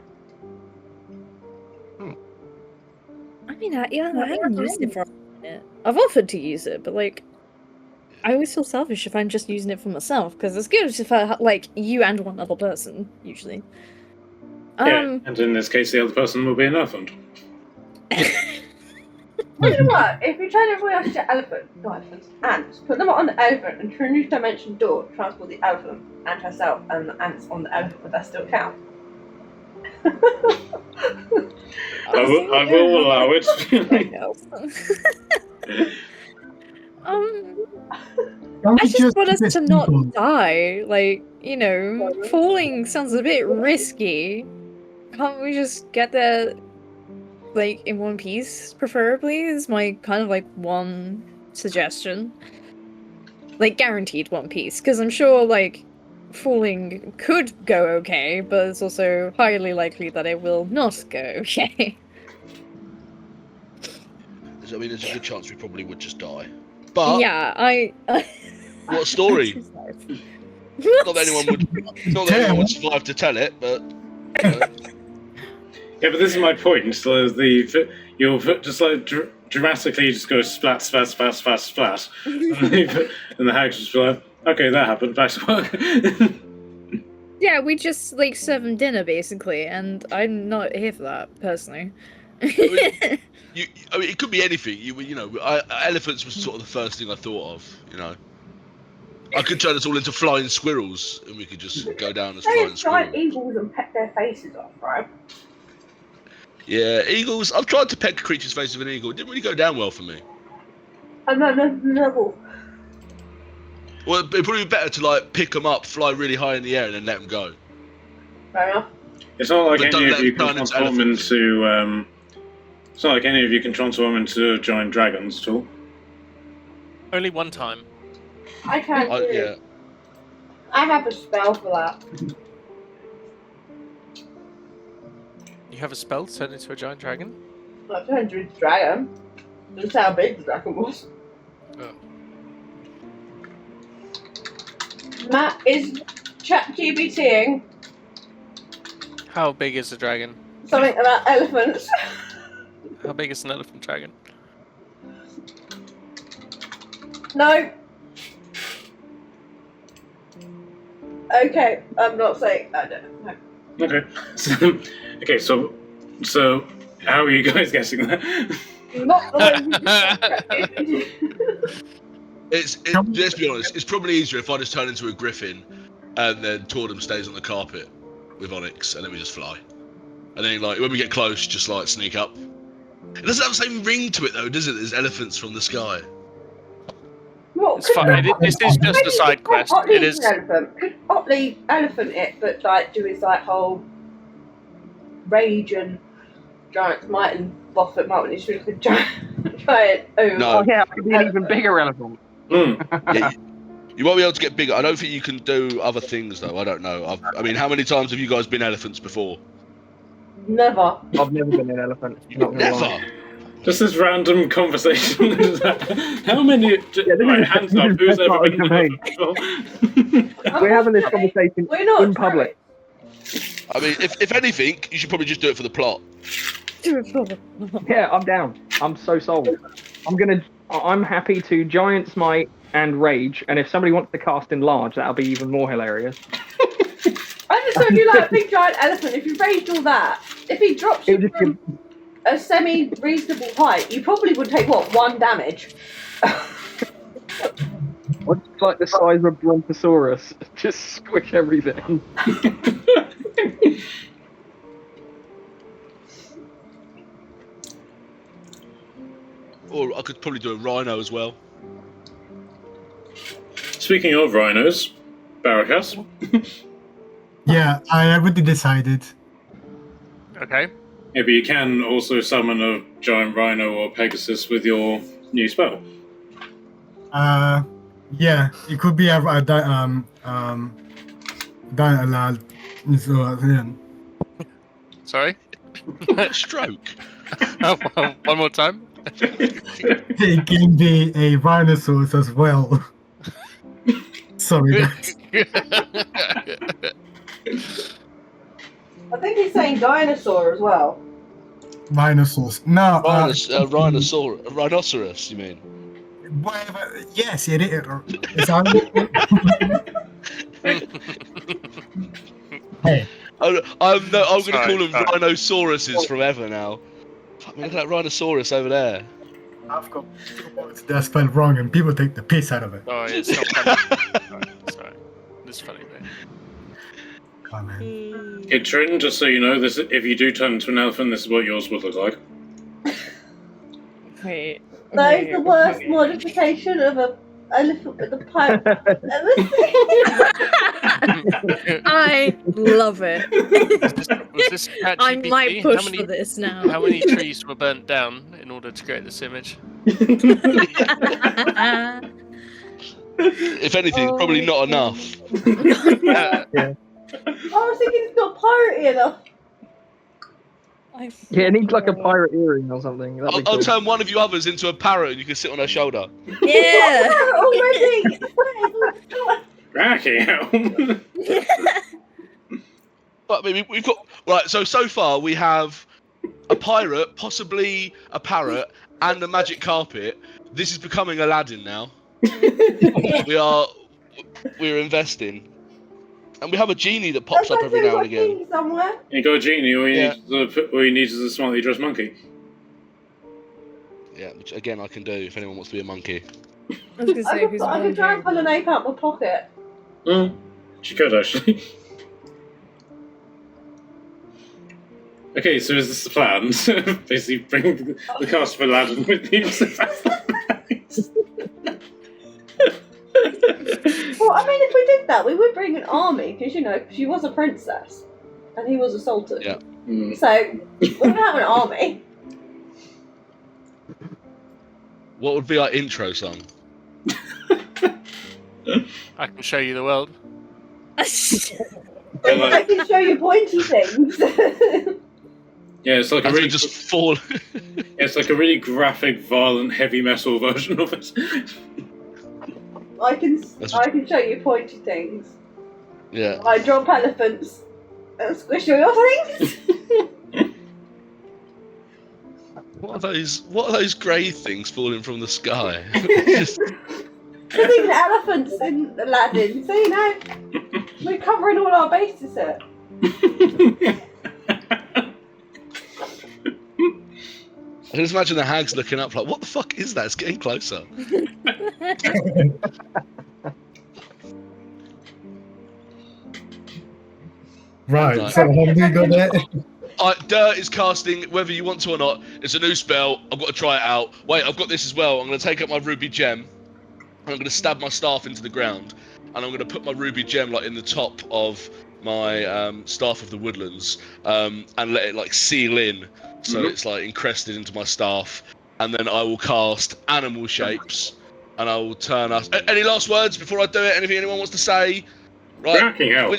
I mean, I haven't used it for a minute. I've offered to use it, but like, I always feel selfish if I'm just using it for myself, because it's good if I like you and one other person usually. Yeah, and in this case, the other person will be an elephant. Well, you know what? If we turn everyone else to elephants, ants, put them on the elephant and turn new dimension door, transport the elephant and herself and the ants on the elephant, would that still count? I will allow it. I just want us to not die. Like, falling sounds a bit risky. Can't we just get there, like, in one piece, preferably, is my kind of, like, one suggestion. Like, guaranteed one piece, because I'm sure, like, falling could go okay, but it's also highly likely that it will not go okay. I mean, there's a good chance we probably would just die. But yeah, what story? Not that anyone would survive to tell it, but. Yeah, but this is my point. So you'll just like dramatically just go splat, splat, splat, splat, splat, and the hags just be like, okay, that happened. Back to work. Yeah, we just like serve them dinner basically, and I'm not here for that personally. I mean, it could be anything. Elephants was sort of the first thing I thought of. I could turn us all into flying squirrels, and we could just go down as flying giant squirrels. eagles and peck their faces off, right? Yeah, eagles. I've tried to peck a creature's face with an eagle. It didn't really go down well for me. No. Well, it'd probably be better to like pick them up, fly really high in the air, and then let them go. Fair enough. It's not like But any don't of let you them can turn into transform elephants. into. It's not like any of you can transform into giant dragons at all. Only one time. I can't do it. Yeah. I have a spell for that. You have a spell to turn into a giant dragon? I turned into a dragon. That's how big the dragon was. Oh. Matt is ChatGPTing How big is a dragon? something about elephants. How big is an elephant dragon? No. Okay, I'm not saying. I don't know. Okay. So How are you guys guessing that? Not the way you Let's be honest, it's probably easier if I just turn into a griffin and then Tordum stays on the carpet with Onyx and then we just fly. And then like when we get close, just like sneak up. It doesn't have the same ring to it though, does it? There's elephants from the sky. What, It's fine. This is just a side quest. It is. Elephant. Could Otley elephant it, but like do his like whole rage and giant's might and Buffett might when he's like a giant. No. Oh yeah, I could be an even bigger elephant. Yeah, you won't be able to get bigger. I don't think you can do other things though. I don't know. I mean, how many times have you guys been elephants before? Never. I've never been an elephant. Not gonna lie. Never. Just this random conversation. How many? Right, hands up. Who's ever been an elephant before? We're having this conversation We're not in public. I mean, if anything, you should probably just do it for the plot. Yeah, I'm down. I'm so sold. I'm happy to giant smite and rage, and if somebody wants to cast enlarge, that'll be even more hilarious. I just thought you like a big giant elephant. If you raged all that, if he drops you from a semi-reasonable height, you probably would take what 1 damage. What's like the size of a brontosaurus? Just squish everything. Or I could probably do a rhino as well. Speaking of rhinos, Barracas. Yeah, I already decided. Okay. Maybe you can also summon a giant rhino or Pegasus with your new spell. Yeah, it could be a Sorry. Stroke. One more time. it can be a rhinoceros as well. Sorry, guys. I think he's saying dinosaur as well. Rhinoceros. No, Rhinoceros, you mean? whatever. Yes, it is. Hey, I'm going to call Sorry, them sorry. rhinosauruses forever now. Fuck me, look at that rhinoceros over there. I've got words that are spelled wrong and people take the piss out of it. Oh, it's not funny. Sorry. It's funny, mate. Oh, man. Kitrin, just so you know, this if you do turn into an elephant, this is what yours would look like. Wait. That is the worst modification of a elephant with a pipe I've ever seen. I love it. Was this I ChatGPT? might push for this now. How many trees were burnt down in order to create this image? If anything, probably not enough. I was thinking it's not piratey enough. Yeah, it needs like a pirate earring or something. That'd be I'll cool. turn one of you others into a parrot and you can sit on her shoulder. Yeah. Already. Cracking hell. But I mean, we've got right. So far we have a pirate, possibly a parrot, and a magic carpet. This is becoming Aladdin now. We're investing, and we have a genie that pops up every now and again. Somewhere. You got a genie, all Yeah. you need is a smartly dressed monkey. Yeah, which again I can do if anyone wants to be a monkey. I was gonna say, who's I could try and pull an ape out my pocket. She could actually. Okay, so is this the plan? Basically, bring the cast of Aladdin with you. Well, I mean, if we did that, we would bring an army because she was a princess and he was a sultan. Yeah. So we would have an army. What would be our intro song? I can show you the world. I can show you pointy things. Yeah, it's like a As really we just fall. it's like a really graphic, violent, heavy metal version of it. I can show you pointy things. Yeah. I drop elephants and squish all your things. What are those grey things falling from the sky? There's even elephants in Aladdin, so we're covering all our bases here. I just imagine the hags looking up like, what the fuck is that? It's getting closer. Right, Right. so how do we go there? Dirt is casting, whether you want to or not. It's a new spell. I've got to try it out. Wait, I've got this as well. I'm going to take up my ruby gem, and I'm going to stab my staff into the ground, and I'm going to put my ruby gem like in the top of my staff of the woodlands, and let it like seal in, so it's like encrusted into my staff, and then I will cast animal shapes, and I will turn us. Any last words before I do it? Anything anyone wants to say? Right. Fucking hell.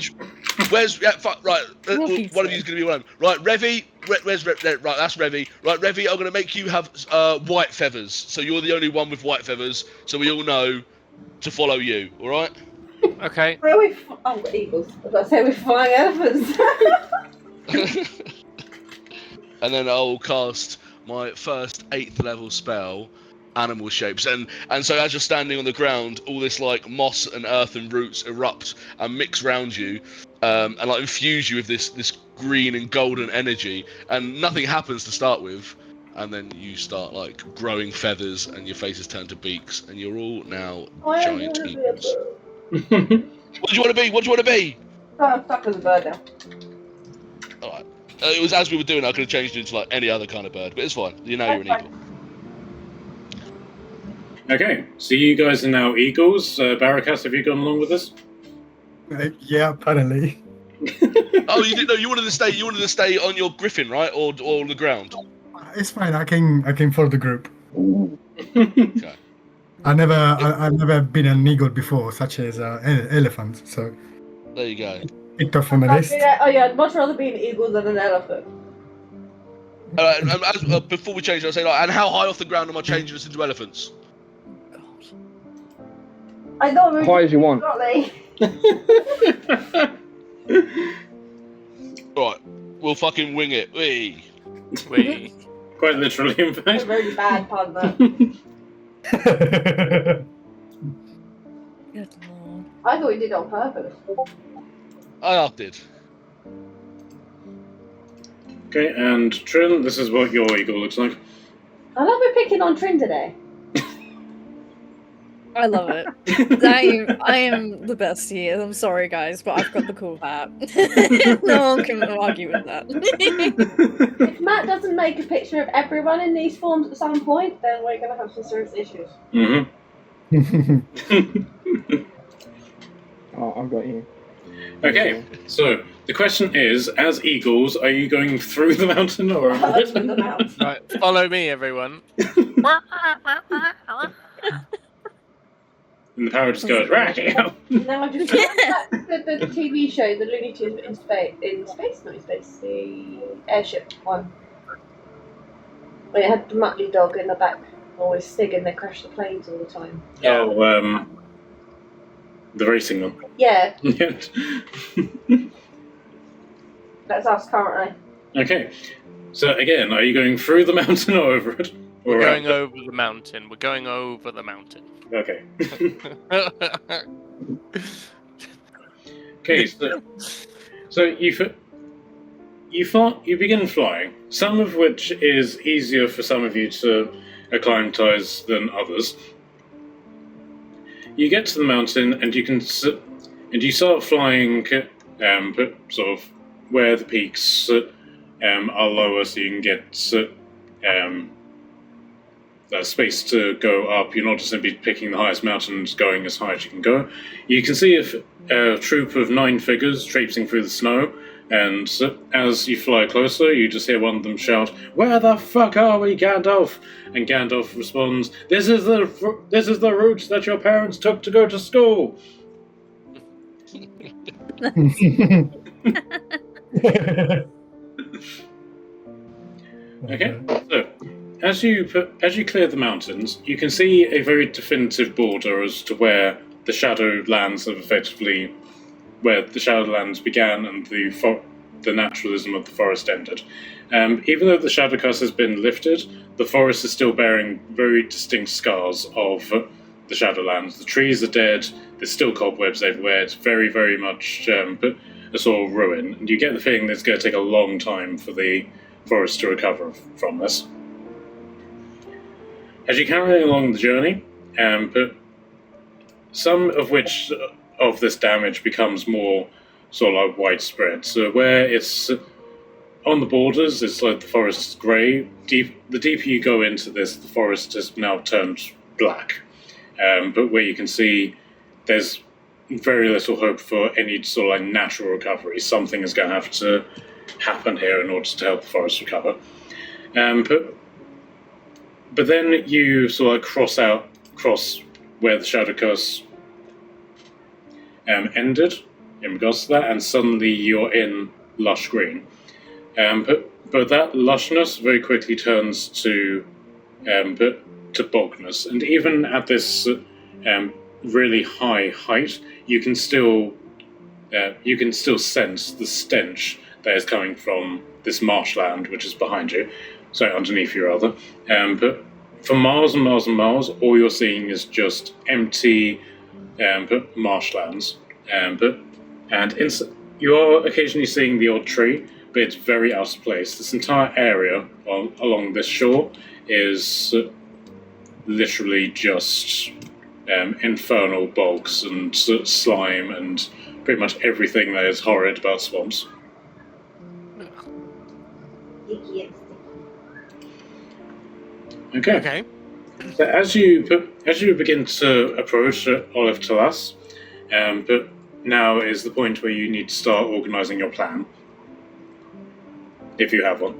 Where's right? One of Revi you's going to be one. Right, Revi. Where's Revi? Right, that's Revi. Right, Revi. I'm going to make you have white feathers. So you're the only one with white feathers. So we all know to follow you. All right. Okay. Where are we? Oh, we're eagles. I was about to say we're flying elephants. And then I'll cast my first 8th level spell, animal shapes, and so as you're standing on the ground, all this like moss and earth and roots erupt and mix around you, and like infuse you with this green and golden energy, and nothing happens to start with, and then you start like growing feathers, and your faces turn to beaks, and you're all now giant eagles. What do you want to be? What do you want to be? Oh, I'm stuck as a bird now. All right. It was as we were doing. I could have changed it into like any other kind of bird, but it's fine. You know you're an eagle. Okay, so you guys are now eagles. Barakas, have you gone along with this? Yeah, apparently. Oh, you didn't know. You wanted to stay. You wanted to stay on your griffin, right, or on the ground? It's fine. I can follow the group. Okay. I've never been an eagle before, such as an elephant. So There you go. picked off from my list. Oh yeah, I'd much rather be an eagle than an elephant. Before we change, I'll say like, and how high off the ground am I changing us into elephants? I know. High as you want. Right, we'll fucking wing it. Wee. We. Quite literally, in A fact. really bad pun there. Good lord. I thought you did it on purpose. I did. Okay, and Trin, this is what your eagle looks like. I love it picking on Trin today. I love it. I am the best here. I'm sorry, guys, but I've got the cool hat. No one can argue with that. If Matt doesn't make a picture of everyone in these forms at some point, then we're going to have some serious issues. Mm-hmm. Oh, I've got you. Okay, so the question is, as eagles, are you going through the mountain or over it? With the mouth. Right, follow me, everyone. And the parrot just goes, right, yeah. Now, just the TV show, the Looney Tunes in space, not in space, the airship one. Where it had the Muttley dog in the back, always singing, they crash the planes all the time. Oh, the racing one. Yeah, Yeah. that's us currently. Okay, so again, are you going through the mountain or over it? We're Or going up? over the mountain. We're going over the mountain. Okay. Okay, so you begin flying, some of which is easier for some of you to acclimatize than others. You get to the mountain and you start flying, sort of where the peaks are lower, so you can get space to go up. You're not just simply picking the highest mountains, going as high as you can go. You can see a troop of 9 figures traipsing through the snow, and as you fly closer, you just hear one of them shout, "Where the fuck are we, Gandalf?" And Gandalf responds, This is the route that your parents took to go to school." Okay, so as you clear the mountains, you can see a very definitive border as to where the Shadowlands began and the naturalism of the forest ended. Even though the shadow curse has been lifted, the forest is still bearing very distinct scars of the Shadowlands. The trees are dead. There's still cobwebs everywhere. It's very, very much a sort of ruin, and you get the feeling that it's going to take a long time for the forest to recover from this. as you carry along the journey, but some of which of this damage becomes more sort of like widespread. So where it's on the borders, it's like the forest is grey. The deeper you go into this, the forest has now turned black. But where you can see, there's very little hope for any sort of like natural recovery. Something is going to have to happen here in order to help the forest recover. But then you sort of cross where the Shadow Curse ended in regards to that, and suddenly you're in lush green. But that lushness very quickly turns to bogness, and even at this really high height, you can still sense the stench that is coming from this marshland, which is behind you. Sorry, underneath you rather. But for miles and miles and miles, all you're seeing is just empty marshlands. You are occasionally seeing the odd tree, but it's very out of place. This entire area along this shore is literally just infernal bogs and slime and pretty much everything that is horrid about swamps. Okay. So as you begin to approach Olive Talas, but now is the point where you need to start organising your plan, if you have one.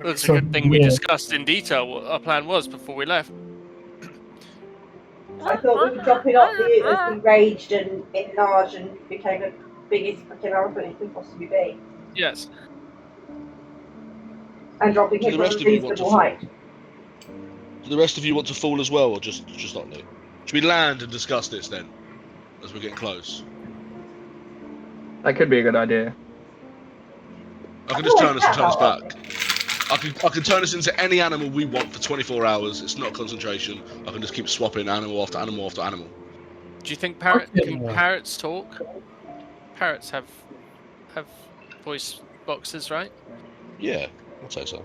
That's a good thing we discussed in detail what our plan was before we left. I thought we were dropping off the as we raged and enlarged and became the biggest fucking elephant it could possibly be. Yes. And dropping him from a reasonable height. Do the rest of you want to fall as well, or just not do? Should we land and discuss this then, as we're getting close? That could be a good idea. I can just turn us and turn us back. I can turn us into any animal we want for 24 hours. It's not concentration. I can just keep swapping animal after animal after animal. Do you think parrots talk? Parrots have voice boxes, right? Yeah, I'll say so.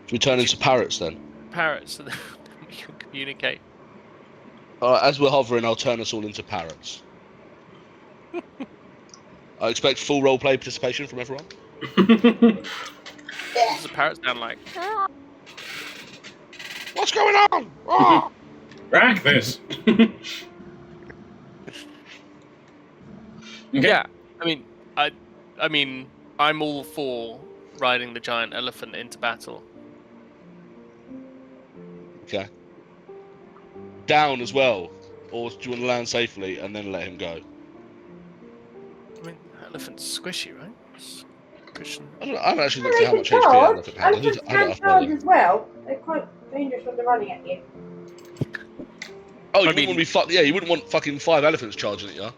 Should we turn into parrots then? Parrots, so that we can communicate. As we're hovering, I'll turn us all into parrots. I expect full roleplay participation from everyone. What does the parrot sound like? What's going on? Oh! Rack this! Okay. Yeah, I mean, I'm all for riding the giant elephant into battle. Okay. Down as well, or do you want to land safely and then let him go? I mean, elephant's squishy, right? Christian. I haven't actually looked at how much HP an elephant has. Elephants can charge as well. They're quite dangerous when they're running at you. Oh, you wouldn't want fucking 5 elephants charging at you.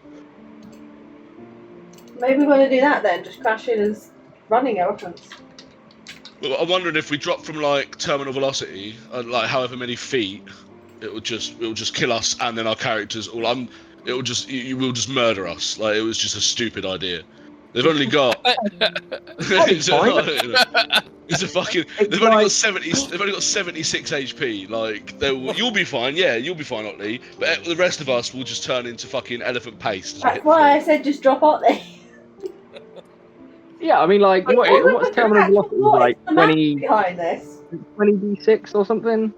Maybe we want to do that then. Just crash in as running elephants. Well, I'm wondering if we drop from like terminal velocity, like however many feet, it will just kill us, and then our characters you will just murder us. Like it was just a stupid idea. They've only got they've only got 76 HP. Like you'll be fine, you'll be fine, Otley. But the rest of us will just turn into fucking elephant paste. That's why I said just drop Otley. Yeah, I mean, like, what's terminal velocity? Like 20 behind this? 20d6 or something,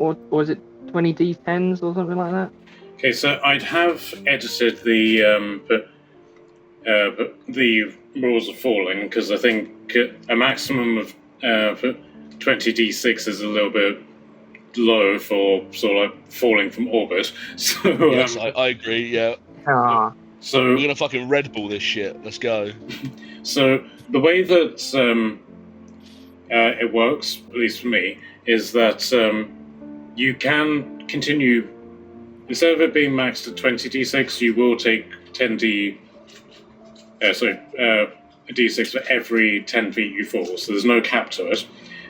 or is it 20d10s or something like that? Okay, so I'd have edited the rules of falling, because I think a maximum of 20d6 is a little bit low for sort of like falling from orbit. So yes, I agree. Yeah. So we're gonna fucking Red Bull this shit. Let's go. So the way that it works, at least for me, is that you can continue. Instead of it being maxed at 20d6, you will take a d6 for every 10 feet you fall, so there's no cap to it.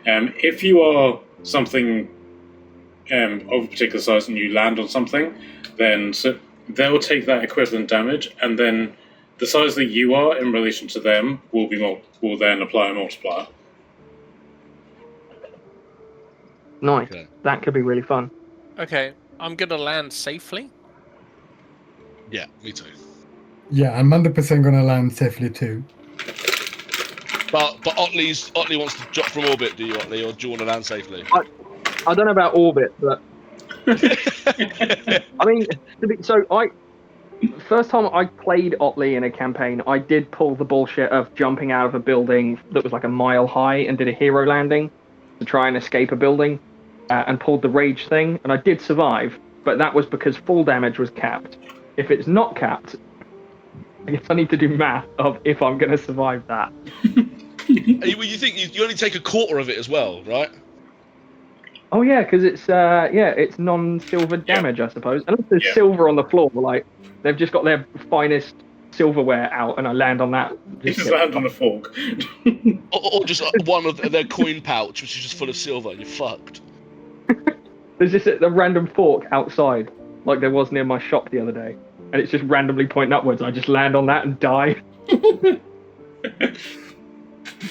If you are something of a particular size and you land on something, then they'll take that equivalent damage, and then the size that you are in relation to them will then apply a multiplier. Nice. Okay. That could be really fun. Okay, I'm gonna land safely. Yeah, me too. Yeah, I'm 100% gonna land safely too. But Otley wants to drop from orbit, do you, Otley, or do you want to land safely? I don't know about orbit, but I mean, first time I played Otley in a campaign, I did pull the bullshit of jumping out of a building that was like a mile high and did a hero landing to try and escape a building, and pulled the rage thing, and I did survive, but that was because full damage was capped. If it's not capped, I guess I need to do math of if I'm going to survive that. You think you only take a quarter of it as well, right? Oh yeah, because it's non-silver damage, I suppose. Unless there's silver on the floor, like they've just got their finest silverware out, and I land on that. You just land on a fork. Or just one of their coin pouch, which is just full of silver, and you're fucked. There's just a random fork outside, like there was near my shop the other day, and it's just randomly pointing upwards. I just land on that and die.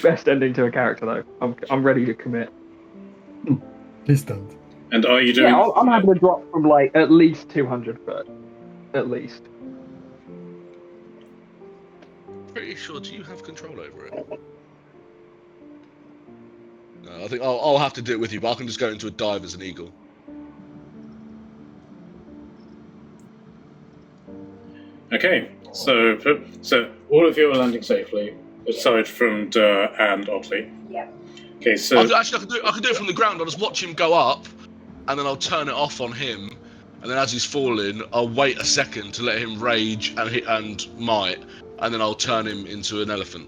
Best ending to a character, though. I'm ready to commit. Please don't. And are you doing? Yeah, I'm happy to drop from like at least 200 foot, at least. Pretty sure. Do you have control over it? No, I think I'll have to do it with you, but I can just go into a dive as an eagle. Okay, so all of you are landing safely, aside from Durr and Otley. Yeah. Okay, so I can do it from the ground. I'll just watch him go up, and then I'll turn it off on him, and then as he's falling, I'll wait a second to let him rage and might, and then I'll turn him into an elephant.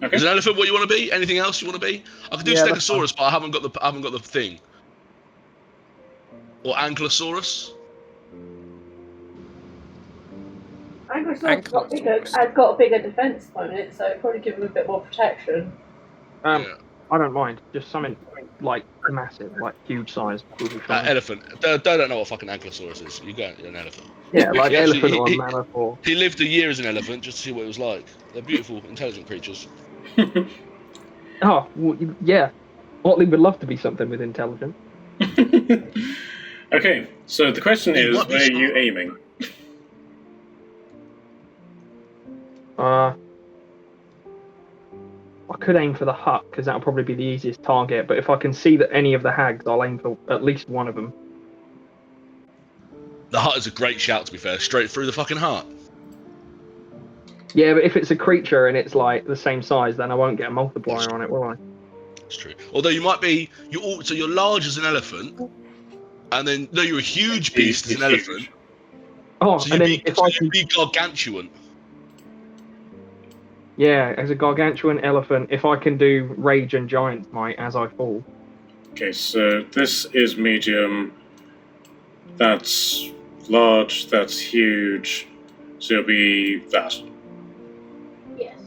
okay. Is an elephant what you want to be? Anything else you want to be? I can do Stegosaurus, but I haven't got the thing. Or Ankylosaurus. Ankylosaurus has got a bigger defense on it, so it'd probably give him a bit more protection. Yeah. I don't mind. Just something like massive, like huge size. Will be fine. Elephant. Don't know what fucking Ankylosaurus is. You're an elephant. Yeah, like elephant or he- mammoth or. He lived a year as an elephant just to see what it was like. They're beautiful, intelligent creatures. Oh, well, yeah. Otley would love to be something with intelligence. Okay, so the question You is, might be where are you smart. aiming? I could aim for the hut because that'll probably be the easiest target. But if I can see that any of the hags, I'll aim for at least one of them. The hut is a great shout, to be fair. Straight through the fucking hut. Yeah, but if it's a creature and it's like the same size, then I won't get a multiplier on it, will I? That's true. Although you might be, so you're large as an elephant, and then no, you're a huge beast as an elephant. Oh, So and then you'd be gargantuan. Yeah, as a gargantuan elephant, if I can do rage and giant might as I fall. Okay, so this is medium. That's large. That's huge. So it'll be that. Yes.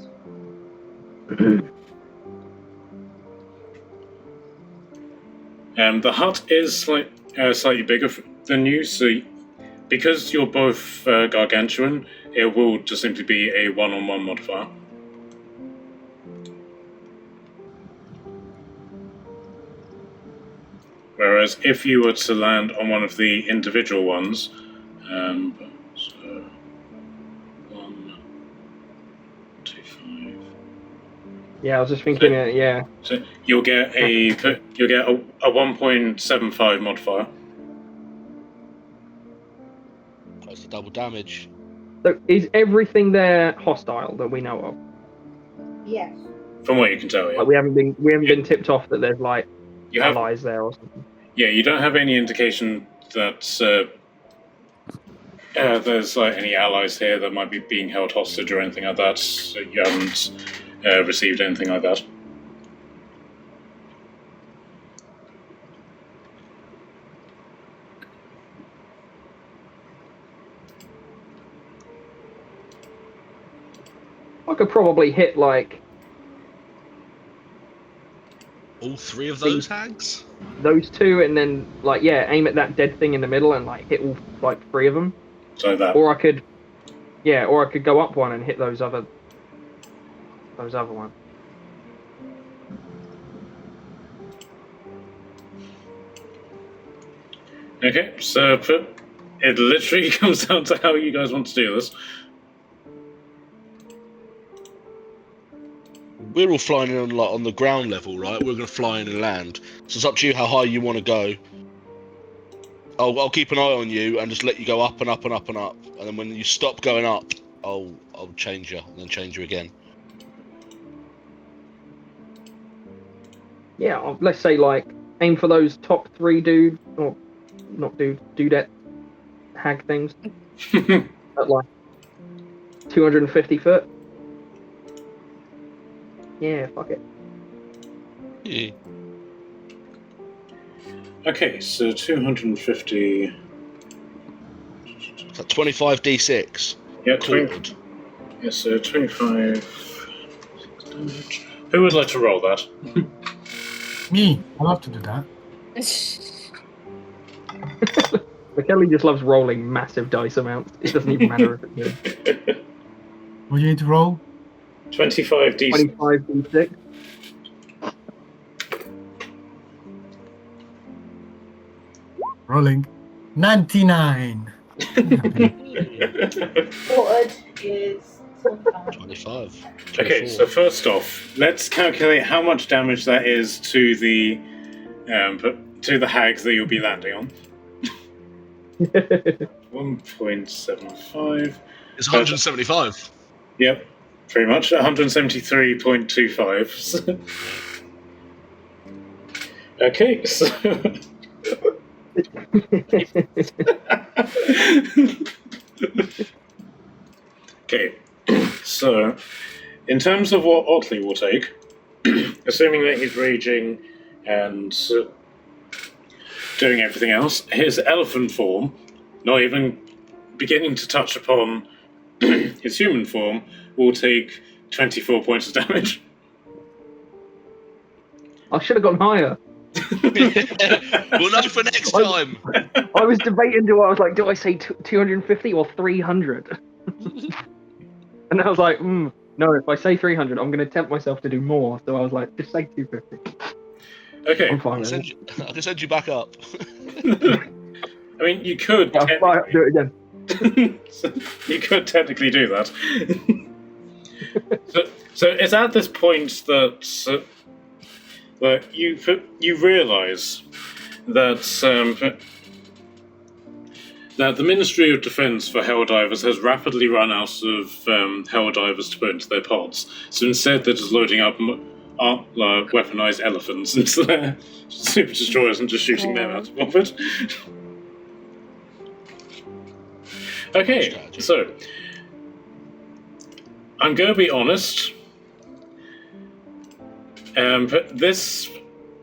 The hut is slightly bigger than you, so because you're both gargantuan, it will just simply be a one-on-one modifier. Whereas if you were to land on one of the individual ones, so 1, 2, 5. Yeah, I was just thinking, yeah. So you'll get a 1.75 modifier. That's the double damage. So is everything there hostile that we know of? Yes. From what you can tell, yeah. Like we haven't been tipped off that there's like You have, allies there or something. yeah, you don't have any indication that there's like any allies here that might be being held hostage or anything like that. So you haven't received anything like that. I could probably hit like All three of those hags? those two, and then like aim at that dead thing in the middle and like hit all like three of them. So that. Or I could go up one and hit those other ones. Okay, so it literally comes down to how you guys want to do this. We're all flying in on the ground level, right? We're going to fly in and land. So it's up to you how high you want to go. I'll keep an eye on you and just let you go up and up and up and up. And then when you stop going up, I'll change you and then change you again. Yeah, let's say like aim for those top 3 dudette hag things at like 250 foot. Yeah, fuck it. Yeah. Okay, so 250. So 25 d6. Yeah, Chord. Yeah, so 25 damage. Who would like to roll that? Me, I love to do that. Kelly just loves rolling massive dice amounts. It doesn't even matter if it's good. What do you need to roll? 25 d6. 25 d6. Rolling. 99. Watered is 25. Okay, so first off, let's calculate how much damage that is to the hags that you'll be landing on. 1.75. It's 175. Yep, pretty much 173.25. Okay, so. Okay, so in terms of what Otley will take, assuming that he's raging and doing everything else, his elephant form, not even beginning to touch upon his human form, will take 24 points of damage. I should have gone higher. We'll know for next time. I was debating, do I say 250 or 300? And I was like, no, if I say 300, I'm going to tempt myself to do more. So I was like, just say 250. Okay. I'm fine. I can send you back up. I mean, you could. Yeah, do it again. You could technically do that. so it's at this point that you realise that that the Ministry of Defence for Helldivers has rapidly run out of Helldivers to put into their pods. So instead, they're just loading up weaponized elephants into their super destroyers and just shooting them out of it. Okay, so I'm going to be honest. This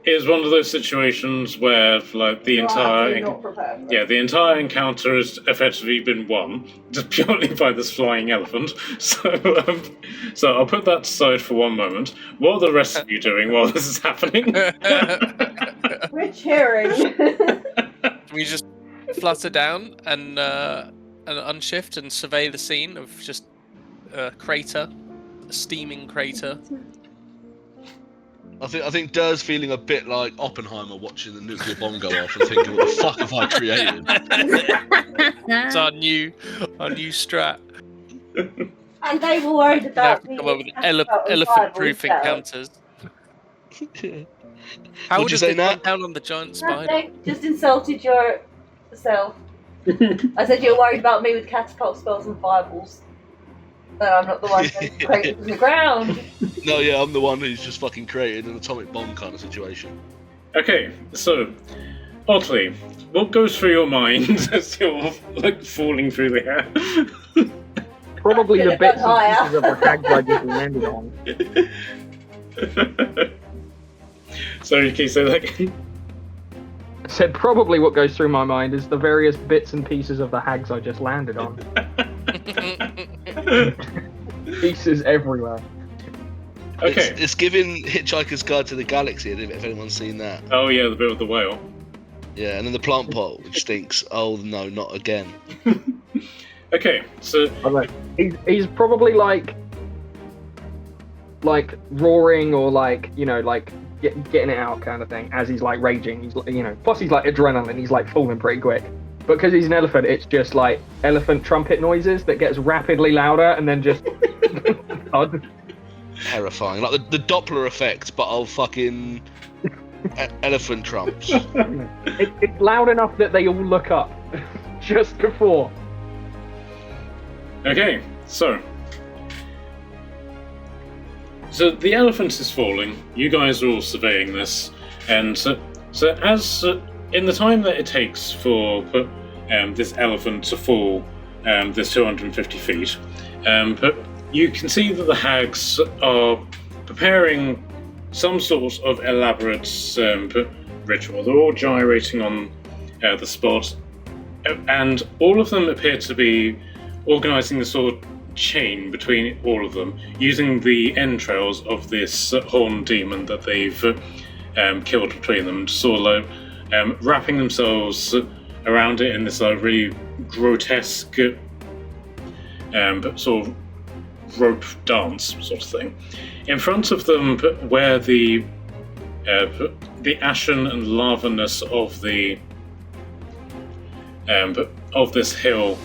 is one of those situations where, like, the entire encounter has effectively been won just purely by this flying elephant. So I'll put that aside for one moment. What are the rest of you doing while this is happening? We're cheering. We just flutter down and unshift and survey the scene of just a crater, a steaming crater. I think Dur's feeling a bit like Oppenheimer watching the nuclear bomb go off and thinking, what the fuck have I created? It's our new strat. And they were worried Now about we come up with elephant-proof encounters. How would you you say, say Nat? down on the giant spider? Nothing, just insulted yourself. I said you were worried about me with catapult spells and fireballs. No, I'm not the one who created from the ground. No, yeah, I'm the one who's just fucking created an atomic bomb kind of situation. Okay, so Otley, what goes through your mind as you're like falling through the air? Probably the bits and higher. pieces of the hags I just landed on. Sorry, can you say that again? I said probably what goes through my mind is the various bits and pieces of the hags I just landed on. Pieces everywhere. Okay. It's giving Hitchhiker's Guide to the Galaxy, if anyone's seen that. Oh yeah, the bit with the whale. Yeah, and then the plant pot, which stinks. Oh no, not again. Okay, so He's probably like roaring or like getting it out kind of thing as he's like raging. He's plus he's like adrenaline. He's like falling pretty quick. But because he's an elephant, it's just like elephant trumpet noises that gets rapidly louder and then just. Terrifying, like the Doppler effect, but of fucking elephant trumps. It's loud enough that they all look up just before. Okay, so the elephant is falling. You guys are all surveying this, and so as in the time that it takes for this elephant to fall this 250 feet, but you can see that the hags are preparing some sort of elaborate ritual. They're all gyrating on the spot, and all of them appear to be organising the sort of chain between all of them, using the entrails of this horned demon that they've killed between them, to sort of wrapping themselves around it in this really grotesque sort of rope dance sort of thing. In front of them, where the ashen and lavaness of this hill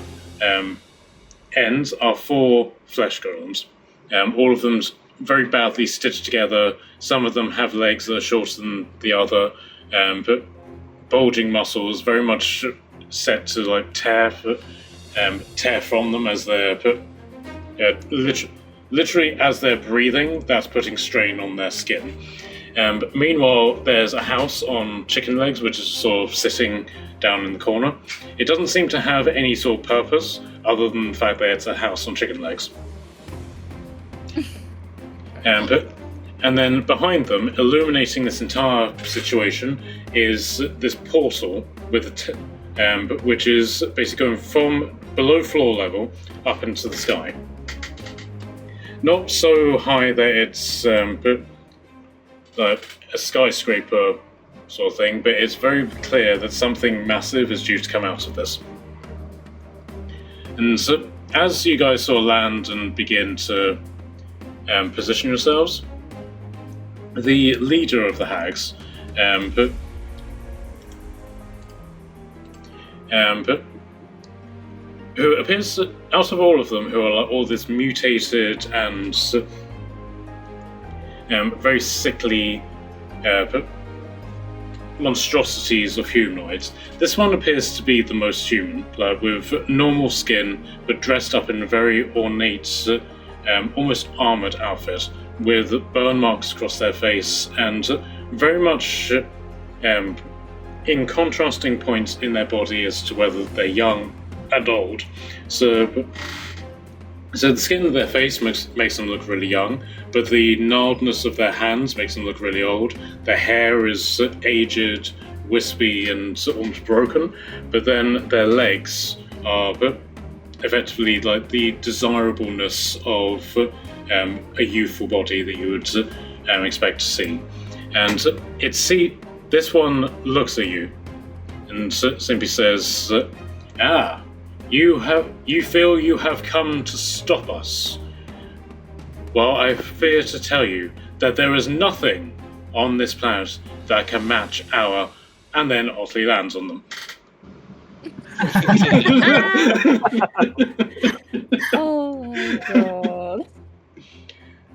ends, are 4 flesh golems. All of them very badly stitched together. Some of them have legs that are shorter than the other, but bulging muscles, very much set to like tear from them as they're literally as they're breathing. That's putting strain on their skin. Meanwhile, there's a house on chicken legs, which is sort of sitting down in the corner. It doesn't seem to have any sort of purpose other than the fact that it's a house on chicken legs. And then behind them, illuminating this entire situation, is this portal with which is basically going from below floor level up into the sky. Not so high that it's a skyscraper sort of thing, but it's very clear that something massive is due to come out of this. And so, as you guys sort of land and begin to position yourselves, the leader of the Hags, who appears, out of all of them, who are like all this mutated and very sickly monstrosities of humanoids, this one appears to be the most human, like with normal skin, but dressed up in a very ornate, almost armored outfit, with burn marks across their face, and very much in contrasting points in their body as to whether they're young and old. So the skin of their face makes them look really young, but the gnarledness of their hands makes them look really old. Their hair is aged, wispy, and almost broken, but then their legs are effectively like the desirableness of a youthful body that you would expect to see. And this one looks at you and simply says, You feel you have come to stop us. Well, I fear to tell you that there is nothing on this planet that can match our... And then Otley lands on them. Oh my god.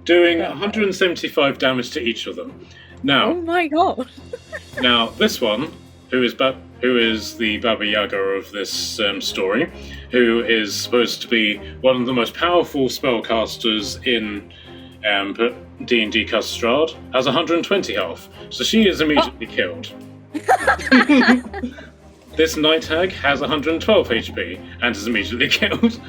Doing 175 damage to each of them. Now, Oh my god. Now, this one, who is the Baba Yaga of this story, who is supposed to be one of the most powerful spellcasters in D&D Custrad, has 120 health, so she is immediately killed. This Night Hag has 112 HP and is immediately killed.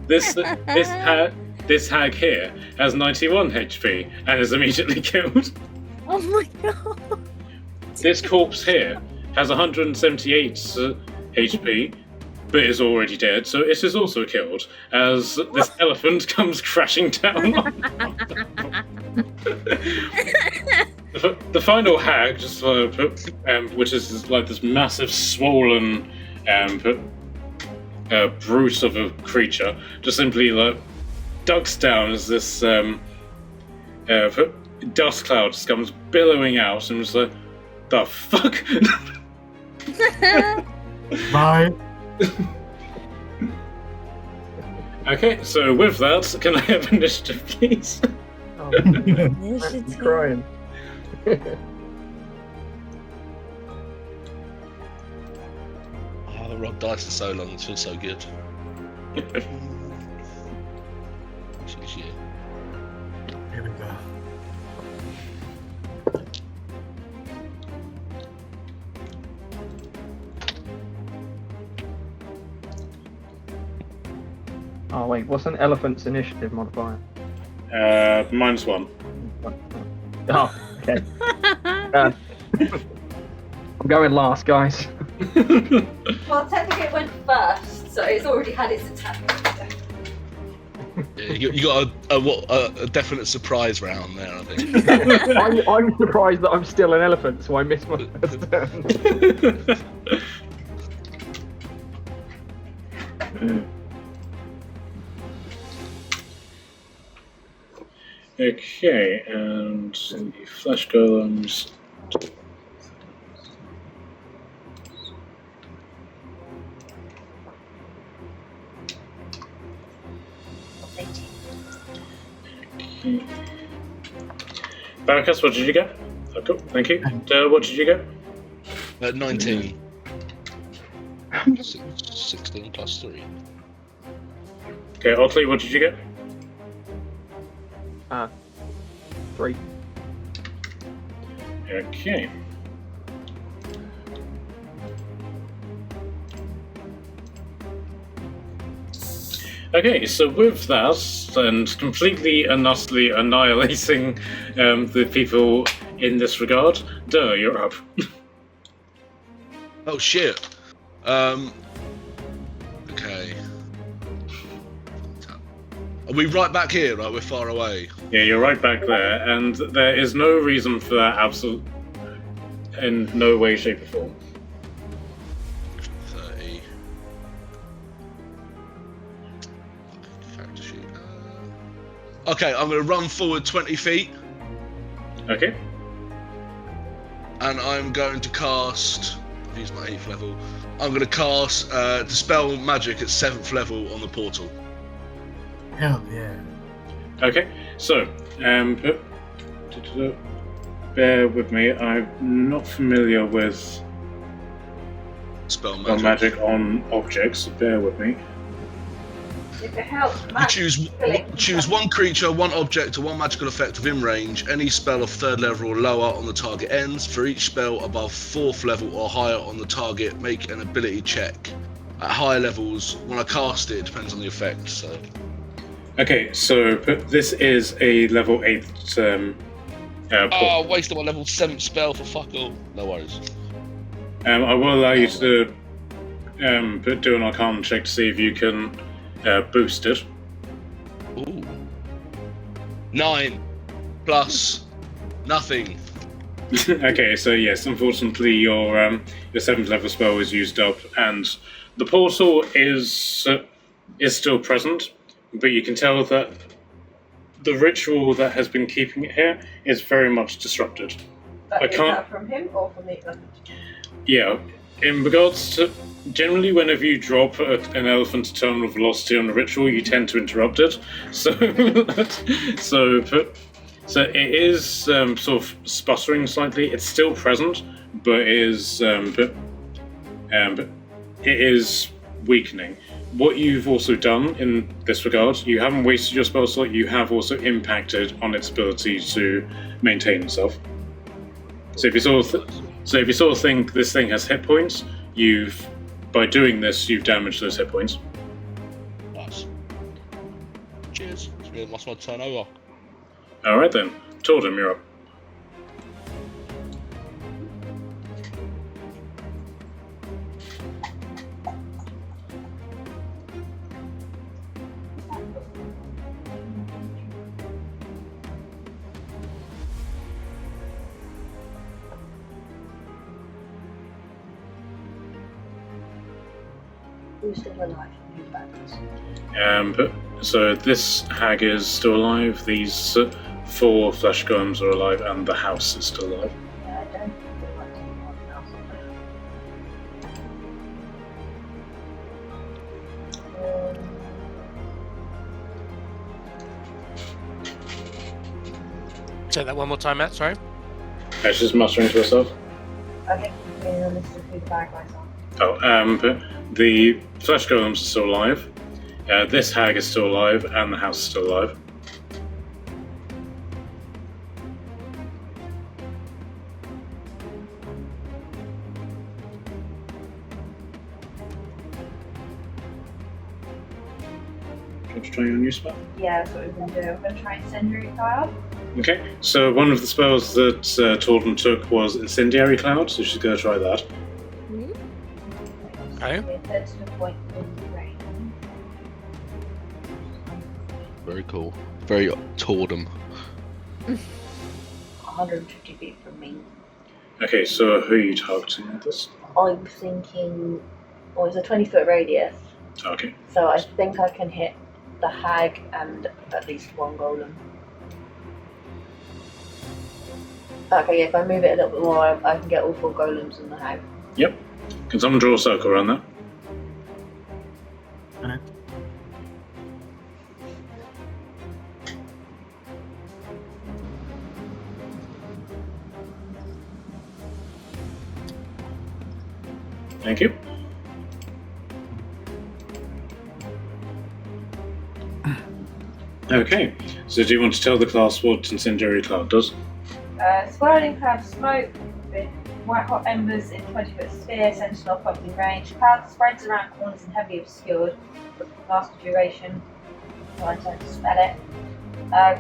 This hag here has 91 HP and is immediately killed. Oh my god. This corpse here has 178 HP, but is already dead, so it is also killed, as this elephant comes crashing down. The final hag, just which is like this massive, swollen brute of a creature, just simply ducks down as this dust cloud just comes billowing out, and it's like, the fuck? Bye. Okay, so with that, can I have initiative, please? Oh, I'm crying. I haven't rolled dice for so long, it feels so good. Actually, shit. Here we go. Oh wait, what's an elephant's initiative modifier? -1. Oh, okay. I'm going last, guys. Well, technically it went first, so it's already had its attack. Yeah, you got a definite surprise round there, I think. I'm surprised that I'm still an elephant, so I missed my first turn. Okay, and the flesh golems. Okay. Baracus, what did you get? Oh, cool, thank you. What did you get? 19. 16 plus 3. Okay, Otley, what did you get? 3. Okay. Okay, so with that, and completely and utterly annihilating the people in this regard, Duh, you're up. Oh shit. Okay. Are we right back here? Right, we're far away. Yeah, you're right back there, and there is no reason for that, absolute, in no way, shape, or form. 30. Fact sheet. Okay, I'm going to run forward 20 feet, Okay. and I'm going to cast. I've used my 8th level. I'm going to cast Dispel Magic at 7th level on the portal. Hell yeah. Okay, so, bear with me, I'm not familiar with Spell magic on objects, so bear with me. If it helps, You choose one creature, one object, or one magical effect within range. Any spell of 3rd level or lower on the target ends. For each spell above 4th level or higher on the target, make an ability check. At higher levels, when I cast it, it depends on the effect. So. Okay, so this is a level 8 Wasted my level 7 spell for fuck all. No worries. I will allow you to do an Arcana check to see if you can boost it. Ooh. 9 plus nothing. Okay, so yes, unfortunately your 7th level spell is used up, and the portal is still present, but you can tell that the ritual that has been keeping it here is very much disrupted. But I is can't- that from him or from the elephant? Yeah, in regards to generally, whenever you drop an elephant's terminal velocity on a ritual, you tend to interrupt it. So, so it is sort of sputtering slightly. It's still present, but it is weakening. What you've also done in this regard, you haven't wasted your spell slot. You have also impacted on its ability to maintain itself. So if you sort of think this thing has hit points, by doing this, you've damaged those hit points. Nice. Cheers. That's my turn over. All right then, Tordum, you're up. Who's still alive? Who's backwards? So this hag is still alive. These 4 flesh golems are alive and the house is still alive. Yeah, I don't feel like taking anything else on there. Say that one more time, Matt. Sorry. She's just muttering to herself. I think we're in a list of who the bad guys are. But the flesh golems are still alive. This hag is still alive, and the house is still alive. Try to try your new spell. Yeah, that's what we're going to do. I'm going to try Incendiary Cloud. Okay, so one of the spells that Torben took was Incendiary Cloud, so she's going to try that. Okay. We're 30 point in range. Very cool. Very Tordum. 150 feet from me. Okay, so who are you targeting with this? I'm thinking, well, it's a 20-foot radius, Okay. so I think I can hit the hag and at least one golem. Okay, yeah, if I move it a little bit more, I can get all 4 golems and the hag. Yep. Can someone draw a circle around that? Alright. Thank you. Okay, so do you want to tell the class what Incendiary Cloud does? Swirling cloud of smoke with white hot embers in 20-foot sphere, sentinel probably range. Cloud spreads around corners and heavily obscured, but lasts the duration. So I don't spell it.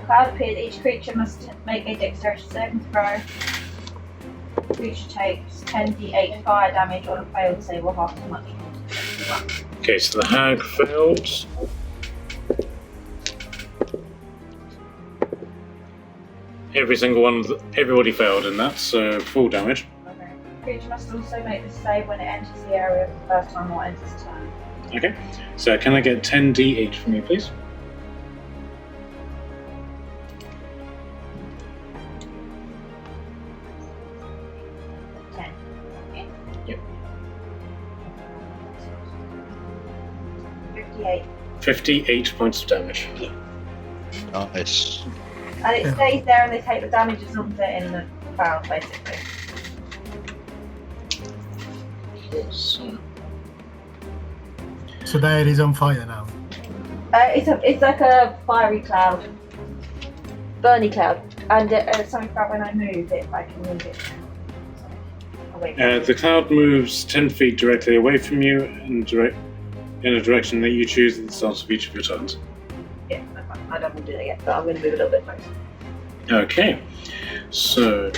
Cloud appears. Each creature must make a dexterity saving throw. Creature takes 10d8 fire damage on a failed save or half as much. Okay, so the hag failed. Everybody failed in that, so full damage. Okay. Creature must also make the save when it enters the area for the first time or enters turn. Okay, so can I get 10d8 from you, please? Yep. 58. 58 points of damage. Nice. And it stays there and they take the damage as long as they're in the cloud, basically. So there it is on fire now. It's like a fiery cloud. Burny cloud. And something about when I move it, I can move it. Away from The cloud moves 10 feet directly away from you in a direction that you choose at the start of each of your turns. Yeah, that's fine. I don't want to do that yet, but I'm going to move a little bit closer. Okay, so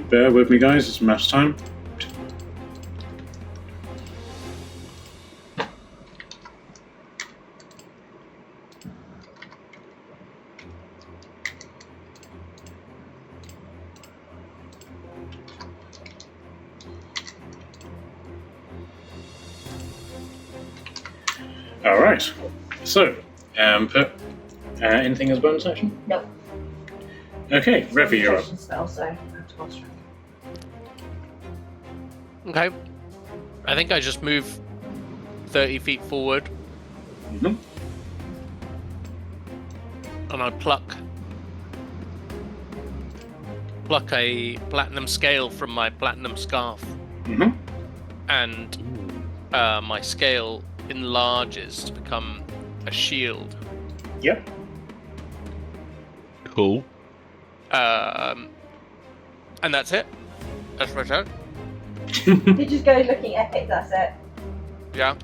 bear with me, guys. It's match time. All right. So, anything as bonus action? Nope. Okay, Revi, you're up. Concentration spell, so I have to concentrate. Okay. I think I just move 30 feet forward Mhm. and I pluck a platinum scale from my platinum scarf, Mhm. and my scale enlarges to become a shield. Yep. Cool. And that's it. That's my turn. You just go looking epic, that's it. Yeah.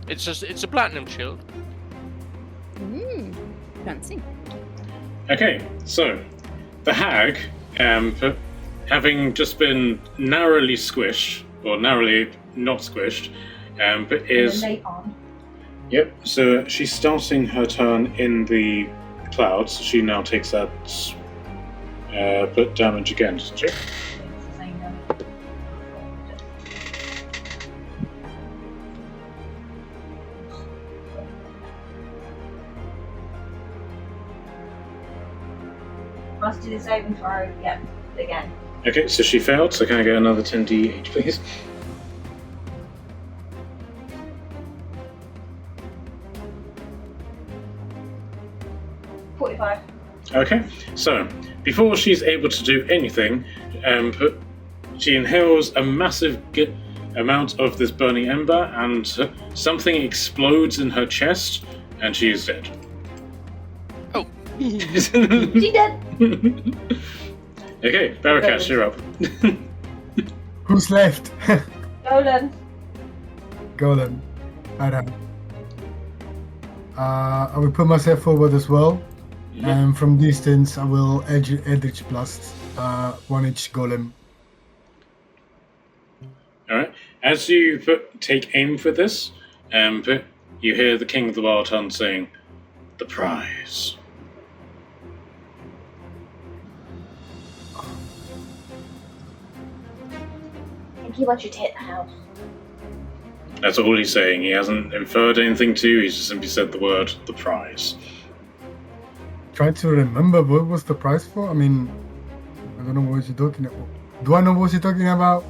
It's a platinum shield. Fancy. Okay, so the hag, having just been narrowly squished, or narrowly not squished, but is. And then napalm. Yep, so she's starting her turn in the clouds, so she now takes that damage again, doesn't she? It's the same damage. Must do the saving throw. Yep, again. Okay, so she failed, so can I get another 10d8, please? $45. Okay, so before she's able to do anything, she inhales a massive amount of this burning ember, and something explodes in her chest, and she is dead. Oh. She dead. Okay, Barakash, you're up. Who's left? Nolan. Golem. Alright. I will put myself forward as well. And from distance, I will Eldritch Blast one each golem. Alright, as you take aim for this, you hear the King of the Wild Hunt saying, "The prize." I think he wants you to hit the house. That's all he's saying. He hasn't inferred anything to you, he's just simply said the word, "the prize." Trying to remember what was the price for? I mean, I don't know what you're talking about. Do I know what you're talking about?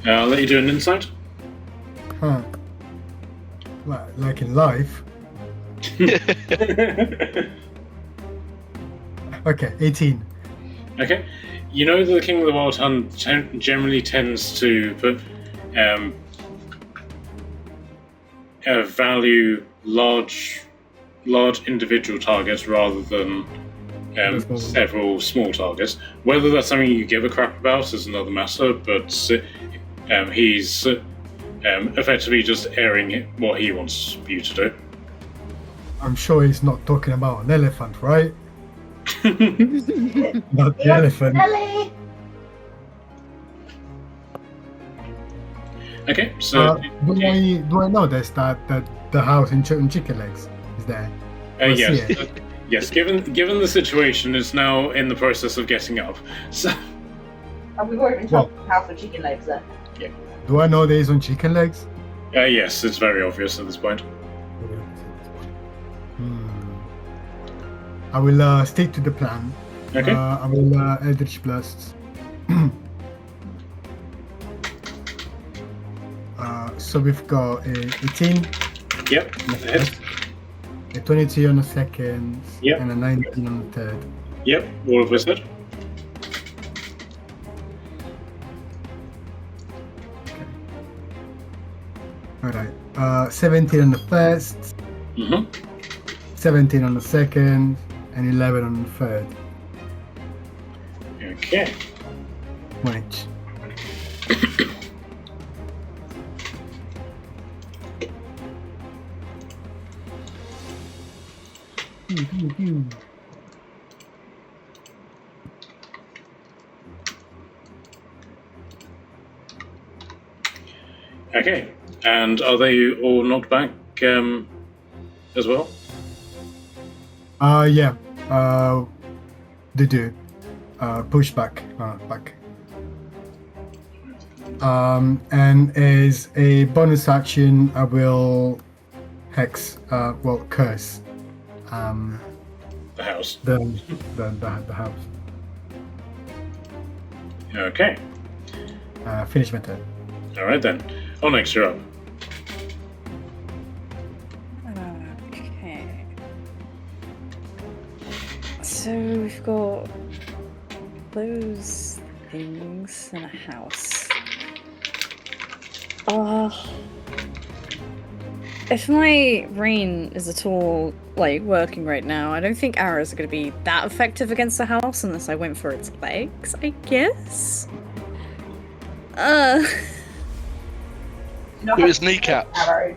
I'll let you do an insight. Huh. Like in life? Okay, 18. Okay. You know that the King of the Wild Hunt generally tends to value large individual targets rather than several small targets. Whether that's something you give a crap about is another matter, but he's effectively just airing what he wants you to do. I'm sure he's not talking about an elephant, right? Not the elephant. Ellie! Okay, so do I know this that the house in Chicken Legs is there? yes, yes. Given the situation, it's now in the process of getting up. So And we've already been told house with chicken legs there. Do I know there's on Chicken Legs? yes, it's very obvious at this point. I will stick to the plan. Okay. I will Eldritch Blast. So we've got a 18. Yep. Hit. A 22 on the second. Yep. And a 19 on the third. Yep. All of wizard. Alright. 17 on the first. 17 on the second. And 11 on the third. Okay. One each. Okay. And are they all knocked back as well? Yeah. They do. Push back. Back. And as a bonus action, I will hex. Curse. The house. The house. Okay. Finish my turn. Alright then. Onyx, you're up. Okay. So we've got those things in a house. If my brain is at all working right now, I don't think arrows are going to be that effective against the house unless I went for its legs, I guess. With his kneecap. I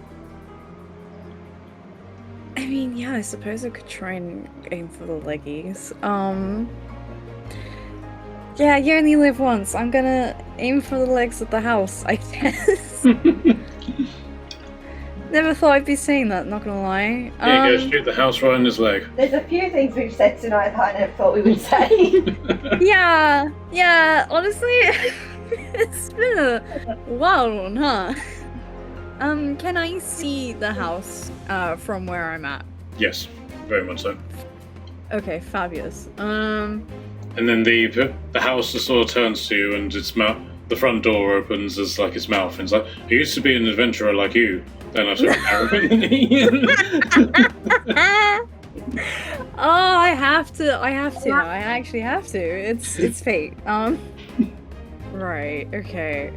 mean, yeah, I suppose I could try and aim for the leggies. Yeah, you only live once. I'm gonna aim for the legs of the house, I guess. Never thought I'd be saying that, not gonna lie. Yeah, go shoot the house right in his leg. There's a few things we've said tonight that I never thought we would say. Yeah, honestly, it's been a wild one, huh? Can I see the house from where I'm at? Yes, very much so. Okay, fabulous. And then the house just sort of turns to you, and its mouth, the front door opens as like its mouth, and it's like, I used to be an adventurer like you. Then I took Oh, I have to. I actually have to. It's fate. Right. Okay.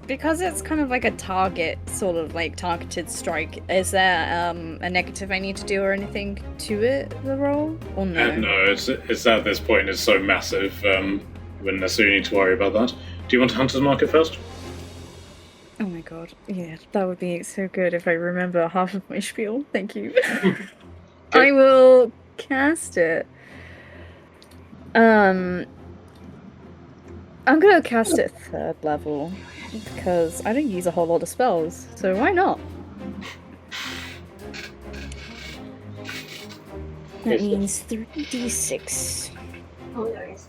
Because it's kind of like a target, sort of like targeted strike. Is there a negative I need to do or anything to it, the roll, or no? No, it's at this point it's so massive. Wouldn't necessarily need to worry about that. Do you want to Hunter's Mark it first? Oh my god, yeah, that would be so good if I remember half of my spiel. Thank you. I will cast it. I'm gonna cast it 3rd level because I don't use a whole lot of spells, so why not? That means 3d6. Oh, there it is.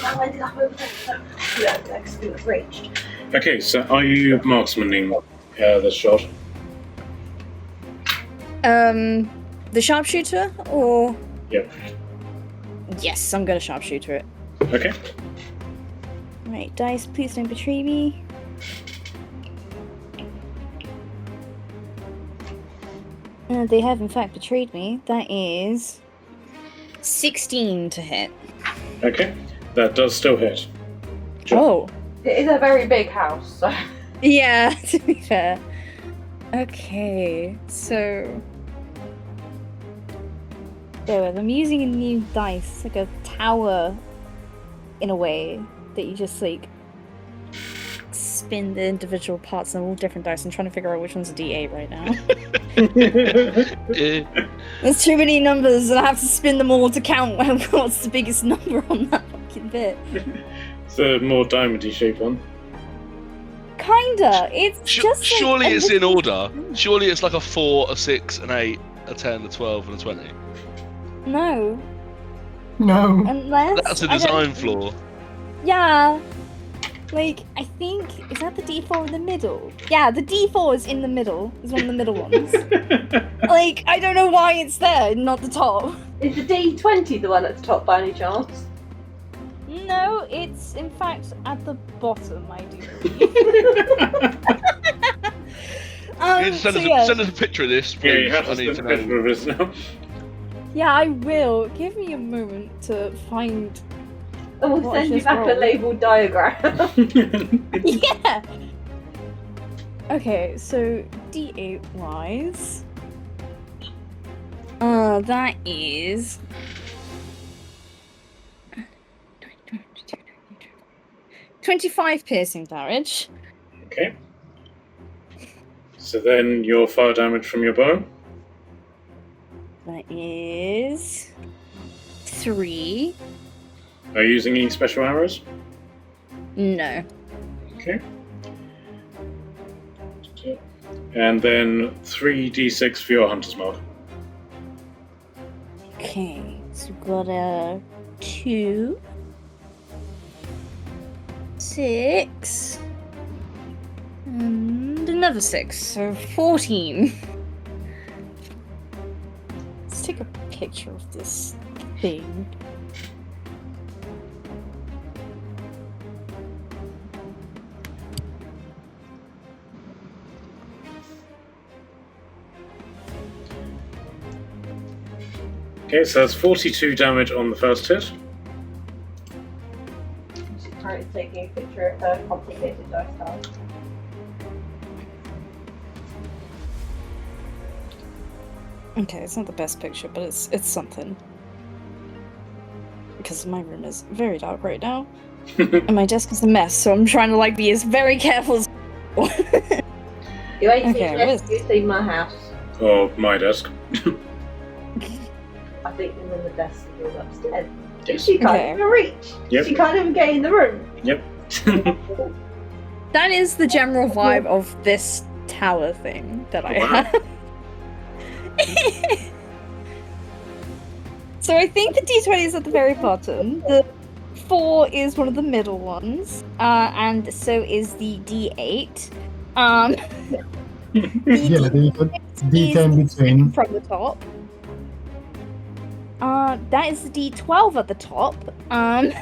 That ended up over there. Yeah, because it was raged. Okay, so are you marksmaning this shot? The sharpshooter, or? Yep. Yes, I'm gonna sharpshooter it. Okay. Right, dice, please don't betray me. They have in fact betrayed me. That is 16 to hit. Okay, that does still hit. Oh. It is a very big house, so. Yeah, to be fair. Okay, so... I'm using a new dice, like a tower, in a way, that you just, like, spin the individual parts on all different dice. I'm trying to figure out which one's a D8 right now. There's too many numbers, and I have to spin them all to count what's the biggest number on that fucking bit. It's a more diamondy shaped one. Kinda. It's just like surely it's in order. Surely it's like a 4, a 6, an 8, a 10, a 12, and a 20. No. No. Unless That's a design flaw. Yeah. Like, I think, is that the D4 in the middle? Yeah, the D4 is in the middle. It's one of the middle ones. Like, I don't know why it's there, not the top. Is the D20 the one at the top by any chance? No, it's in fact at the bottom, I do believe. Send us a picture of this, please. Yeah, you have I to need send to a picture of this now. Yeah, I will. Give me a moment to find... And we'll What send is you this back roll? a labelled diagram. Yeah! Okay, so D8 wise... that is... 25 piercing damage. Okay. So then your fire damage from your bow. That is... 3. Are you using any special arrows? No. Okay. And then 3d6 for your hunter's mark. Okay, so we've got a 2, 6, and another 6, so 14. Let's take a picture of this thing. Okay, so that's 42 damage on the first hit. She's currently taking a picture of her complicated dice tile. Okay, it's not the best picture, but it's something. Because my room is very dark right now. And my desk is a mess, so I'm trying to like be as very careful as You ain't Okay, seen this, you've seen my house. Or my desk. I think them in the desk that goes upstairs. Yes. She can't Okay. even reach. Yep. She can't even get in the room. Yep. That is the general vibe of this tower thing that I Wow. have. So I think the D20 is at the very bottom. The 4 is one of the middle ones, and so is the D8. Yeah, then you put D10 between. from the top. That is the D12 at the top. And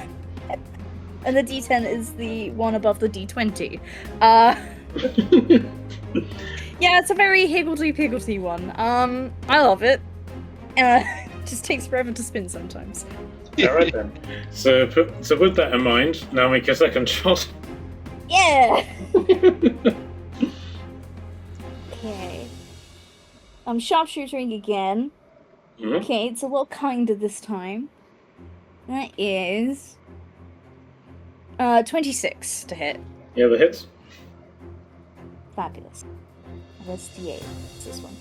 the D10 is the one above the D20. Yeah, it's a very higgledy-piggledy one. I love it. Just takes forever to spin sometimes. Alright then. So with that in mind, now make a second shot. Yeah! Okay. I'm sharpshooting again. Mhm. Okay, it's a little kinder this time. That is 26 to hit. Yeah, the hits. Fabulous. That's D8. It's this one.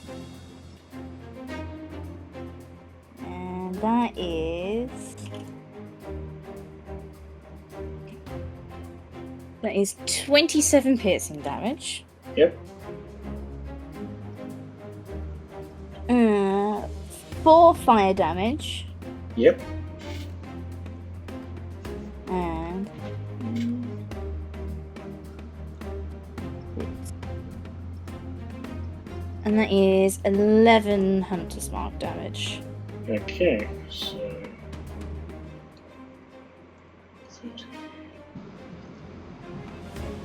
And that is... That is 27 piercing damage. Yep. 4 fire damage. Yep. And... And that is 11 Hunter's Mark damage. Okay, so...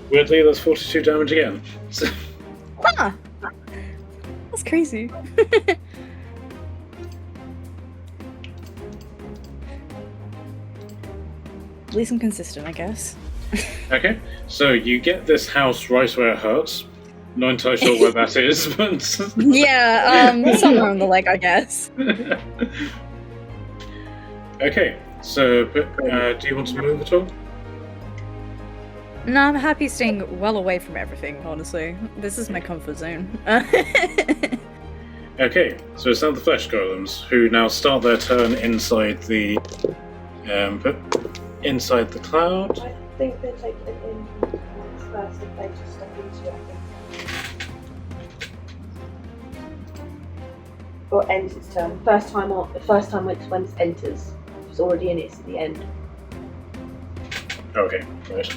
Weirdly, that's 42 damage again. So... Huh! That's crazy. At least I'm consistent, I guess. Okay, so you get this house right where it hurts. Not entirely sure where that is, but... Yeah, somewhere on the leg, I guess. Okay, so do you want to move at all? No, I'm happy staying well away from everything, honestly. This is my comfort zone. Okay, so it's now the flesh golems, who now start their turn inside the cloud. I think they're taking it in first if they just step into it, I think. Or ends its turn. First time when it enters. It's already in, it's at the end. Okay, right.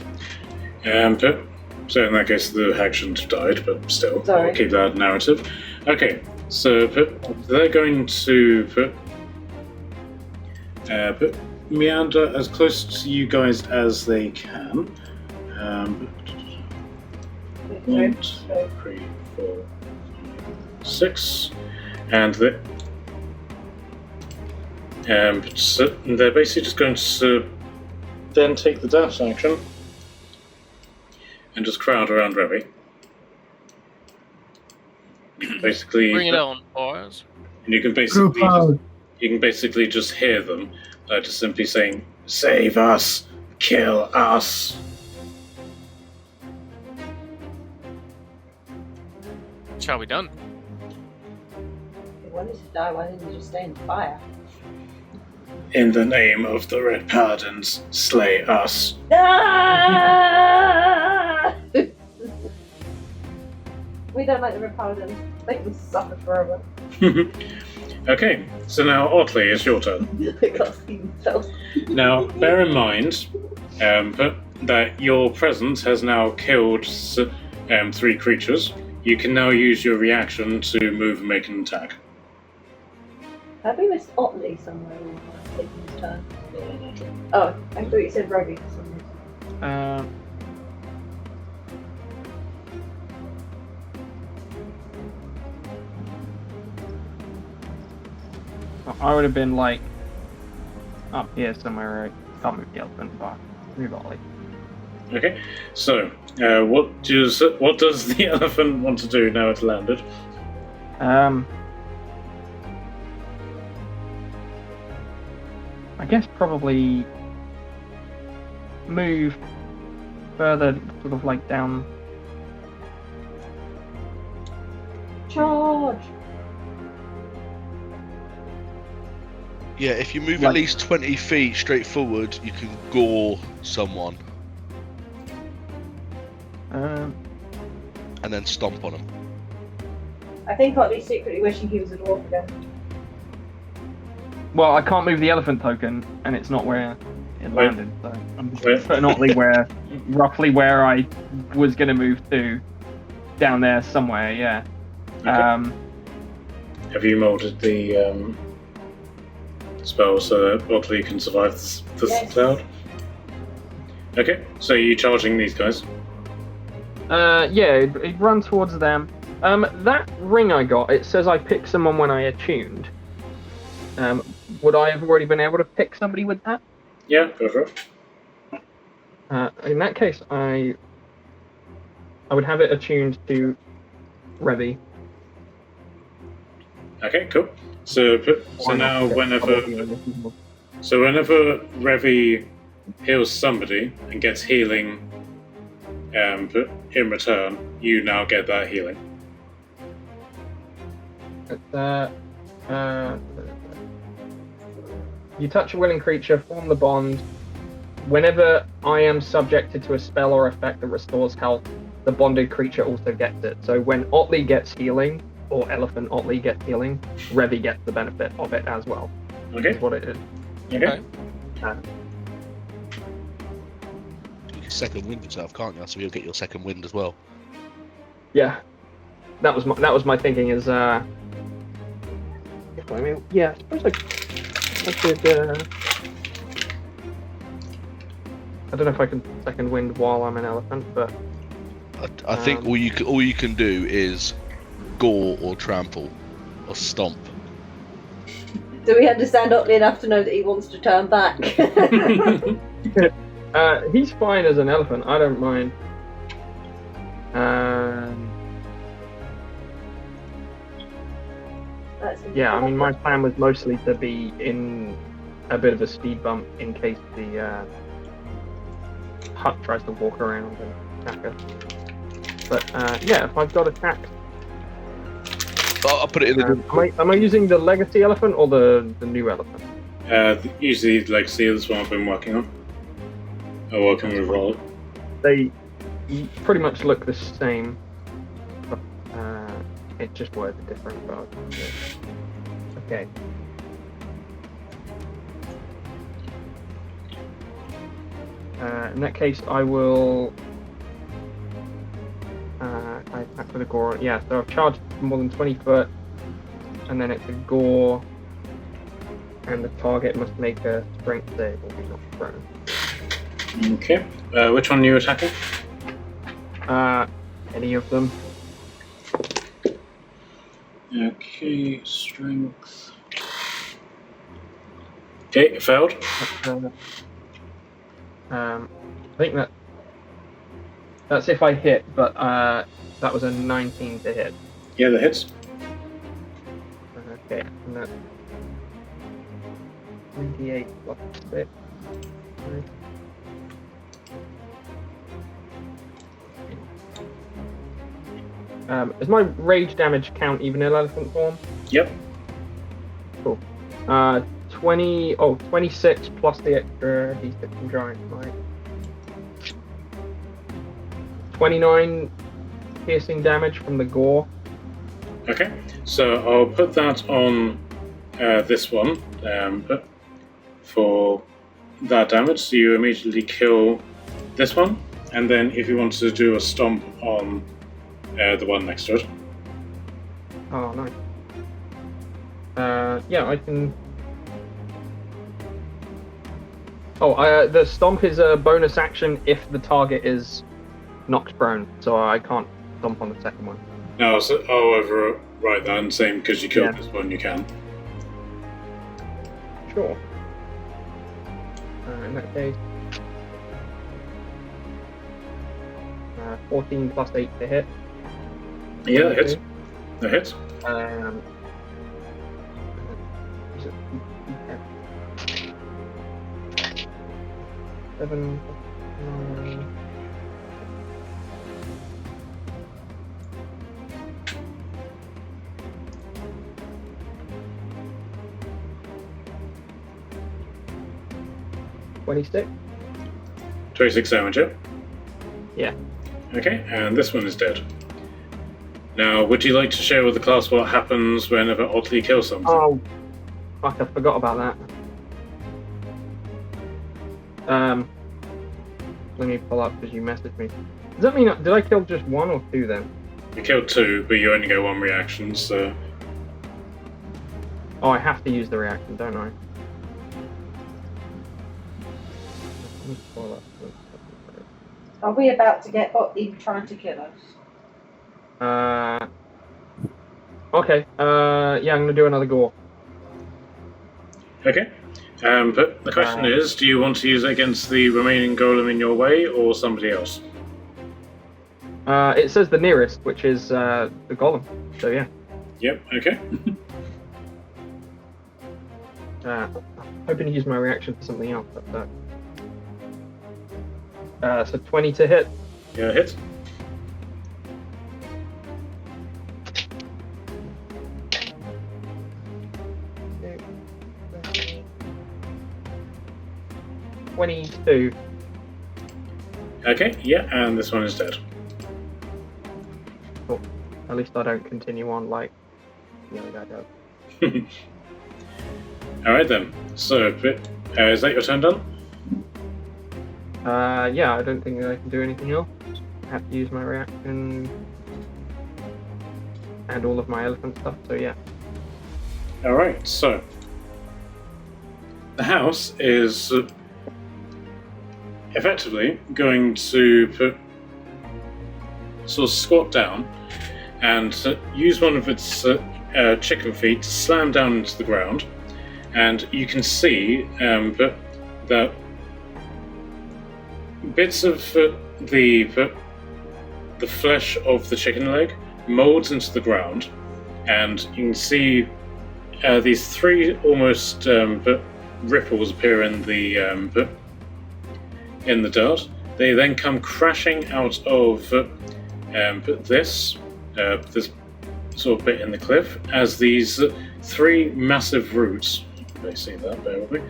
So in that case, the hag shouldn't have died, but still, Sorry. I'll keep that narrative. Okay, so they're going to put meander as close to you guys as they can. 1, 2, 3, 4, 5, 6, and so they're basically just going to then take the dash action and just crowd around Revy. Basically, Bring it on, boys. and you can basically just hear them just simply saying, "Save us, kill us." Shall be done. If they wanted to die, why didn't they just stay in the fire? In the name of the Red Paladins, slay us. Ah! We don't like the Red Paladins. They can suffer forever. Okay, so now Otley, it's your turn. They can't see themselves. Now, bear in mind that your presence has now killed 3 creatures. You can now use your reaction to move and make an attack. Have we missed Otley somewhere in taking his turn? Oh, I thought you said Roby for some reason. I would have been like up here somewhere. I can't move the elephant, but move Ollie. Okay, so what does the elephant want to do now it's landed? I guess probably move further, sort of like down. Charge! Yeah, if you move Like- at least 20 feet straight forward, you can gore someone and then stomp on them. I think Otley's secretly wishing he was a dwarf again. Well, I can't move the elephant token, and it's not where it landed. So I'm Where? just putting Otley roughly where I was going to move to, down there somewhere. Yeah. Okay. Have you molded the spell so that Oddly can survive this Yes. cloud. Okay, so you charging these guys? Yeah, it'd run towards them. That ring I got, it says I pick someone when I attuned. Would I have already been able to pick somebody with that? Yeah, go for it. In that case, I would have it attuned to Revy. Okay, cool. So now whenever Revy heals somebody and gets healing in return, you now get that healing. You touch a willing creature, form the bond. Whenever I am subjected to a spell or effect that restores health, the bonded creature also gets it. So when Otley gets healing, or Elephant Otley gets healing, Revy gets the benefit of it as well. Okay. That's what it is. Okay. You can second wind yourself, can't you? So you'll get your second wind as well. Yeah, that was my thinking. Is I mean, yeah, I suppose I could. I don't know if I can second wind while I'm an elephant, but I think all you can do is gore or trample or stomp. Do we understand Otley enough to know that he wants to turn back? He's fine as an elephant. I don't mind. Yeah, I mean, my plan was mostly to be in a bit of a speed bump in case the hut tries to walk around and attack us. But yeah, if I've got attack, I'll put it in the. am I using the legacy elephant or the new elephant? Usually, Legacy is what I've been working on. I'm working with Roll. They pretty much look the same. But, it's just words are different. But, okay. In that case, I will. I attack with a gore. Yeah, so I've charged more than 20 foot, and then it's a gore, and the target must make a strength save or be knocked prone. Okay. Which one are you attacking? Any of them. Okay, strength. Okay, it failed. I think that's if I hit, but that was a 19 to hit. Yeah, that hits. Okay, and that's 28 plus 6. Does my rage damage count even in elephant form? Yep. Cool. 26 plus the extra d6 from giant might. 29 piercing damage from the gore. Okay, so I'll put that on this one for that damage. So you immediately kill this one, and then if you want to do a stomp on the one next to it. Oh, nice. Yeah, I can. Oh, the stomp is a bonus action if the target is knocked prone, so I can't stomp on the second one. No, so I'll overwrite that and same because you killed this one, you can. Sure. In that case, 14 plus 8 to hit. Yeah, that hits. That hits. Is it 7, 9. $26? 26 damage, yeah? Yeah. Okay, and this one is dead. Now, would you like to share with the class what happens whenever Otley kills something? Oh, fuck, I forgot about that. Let me pull up because you messaged me. Does that mean, did I kill just one or two then? You killed two, but you only get one reaction, so... Oh, I have to use the reaction, don't I? Are we about to get him trying to kill us? Okay. Yeah, I'm gonna do another gore. Okay. But the question is, do you want to use it against the remaining golem in your way or somebody else? It says the nearest, which is the golem. So yeah. Yep. Okay. Hoping to use my reaction for something else. So 20 to hit. Yeah, hit. $22. Okay. Yeah, and this one is dead. Cool. At least I don't continue on like the other guy does. All right then. So, is that your turn done? Yeah, I don't think I can do anything else. I have to use my reaction and all of my elephant stuff, so yeah. All right. So, the house is effectively going to sort of squat down and use one of its chicken feet to slam down into the ground, and you can see that bits of the flesh of the chicken leg molds into the ground, and you can see these three almost ripples appear in the dirt. They then come crashing out of this sort of bit in the cliff as these three massive roots. You may see that, bear with me.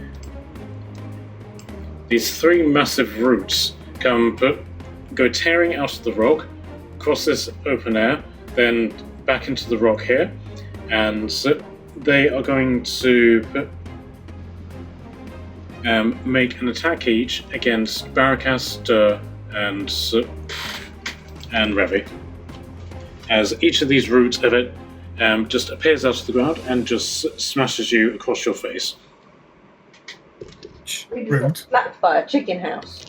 These three massive roots go tearing out of the rock, across this open air, then back into the rock here, and they are going to make an attack each against Barakas, and Revi. As each of these roots of it just appears out of the ground and just smashes you across your face. We just got slapped by a chicken house.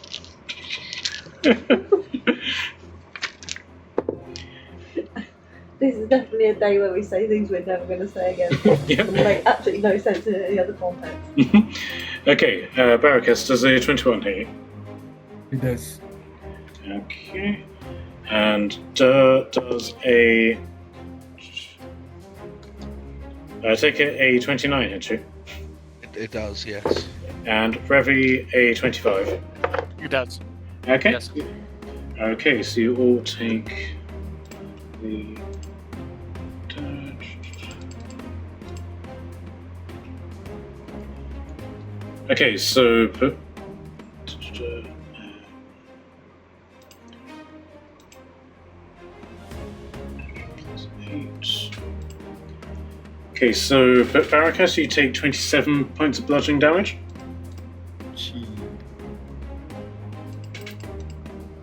This is definitely a day where we say things we're never going to say again. Yep. It make absolutely no sense in any other context. Okay, Barakas, does a 21 hit you? It does. Okay. And does a... take it, a 29 hit you? It does, yes. And Revi, a 25. It does. Okay. Yes. Okay, so you all take the... Okay, so... Okay, so for Barakas, you take 27 points of bludgeoning damage. Ouchie.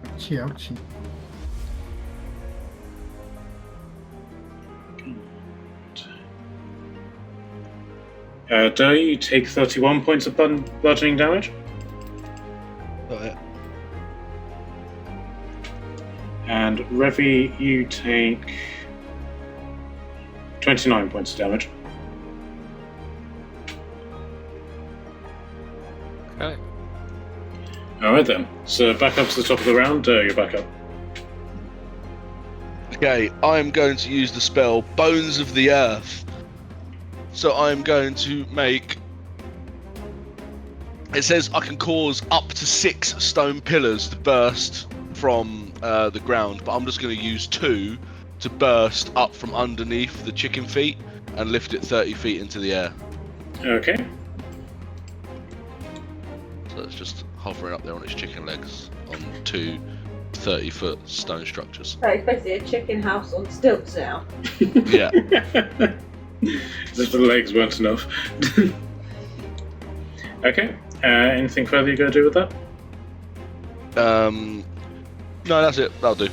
Ouchie, ouchie. Dur, you take 31 points of bludgeoning damage. Got it. And Revi, you take 29 points of damage. Okay. Alright then. So back up to the top of the round, you're back up. Okay, I'm going to use the spell Bones of the Earth. So I'm going to make... It says I can cause up to 6 stone pillars to burst from the ground, but I'm just going to use 2 to burst up from underneath the chicken feet and lift it 30 feet into the air. Okay. So it's just hovering up there on its chicken legs on 2 30-foot stone structures. So it's basically a chicken house on stilts now. Yeah. Just the legs weren't enough. Okay. Anything further you gotta do with that? No, that's it. That'll do.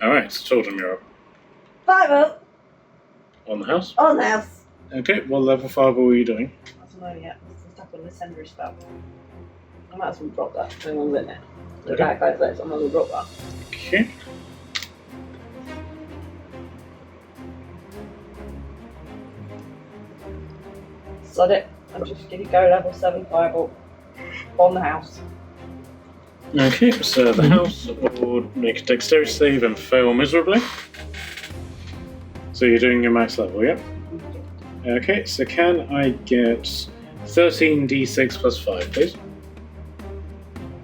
Alright, so children, you're up. 5 up On the house? on the house. Okay, what level 5 were you doing? I don't know yet. It's stuck on the sender spell. I might as well drop that. Someone's in it. The Okay. bad guys let someone will drop that. Okay. Sod it. I'm just gonna go level 7 fireball on the house. Okay, so the house will make a dexterity save and fail miserably. So you're doing your max level, yep? Okay, so can I get 13d6 plus 5, please?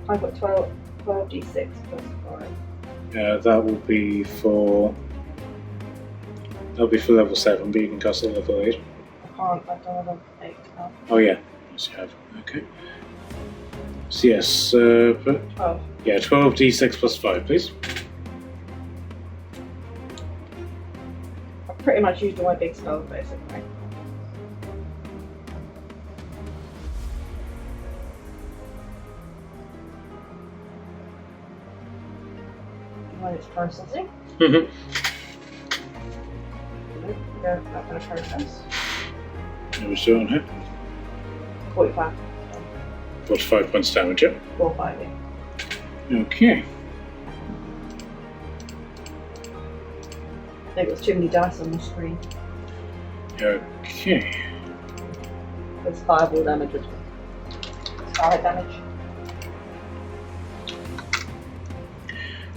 I've got 12d6 plus 5. That will be for... That'll be for level 7, but you can cast it level 8. I can't, I've done level 8 now. Oh yeah, yes you have. Okay. So yes, 12. yeah, 12d6 plus 5, please. I've pretty much used all my big spells, basically. When it's processing. Mhm. Nope, they're not going to process. How much do you on here? 45. 45 points damage, yep. 45, yeah. Okay. There was too many dice on the screen. Okay. There's fireball damage as well. Fire damage.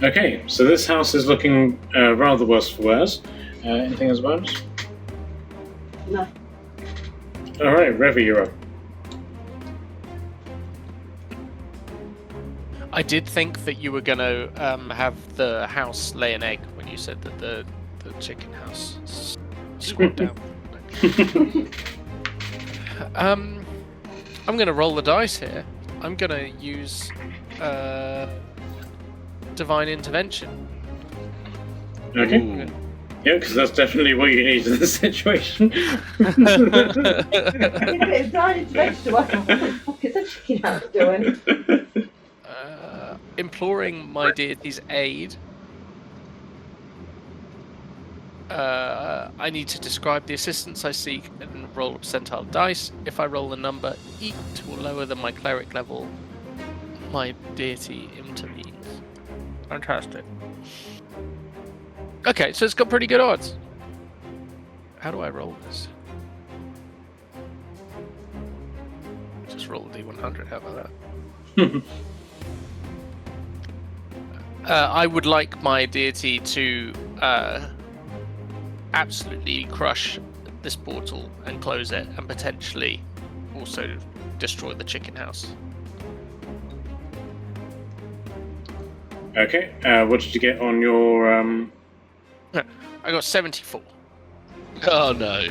Okay, so this house is looking rather worse for wears. Anything as a bonus? No. Alright, Revi, you're up. I did think that you were going to have the house lay an egg when you said that the chicken house squat down. I'm going to roll the dice here. I'm going to use divine intervention. Okay. Ooh. Yeah, because that's definitely what you need in this situation. I need a bit of died intervention to work out what the fuck is that chicken house doing? Imploring my deity's aid. I need to describe the assistance I seek and roll a percentile dice. If I roll a number equal to or lower than my cleric level, my deity intervenes. Fantastic. Okay, so it's got pretty good odds. How do I roll this? Just roll a d100, how about that? I would like my deity to absolutely crush this portal and close it, and potentially also destroy the chicken house. Okay, what did you get on your... I got 74. Oh no.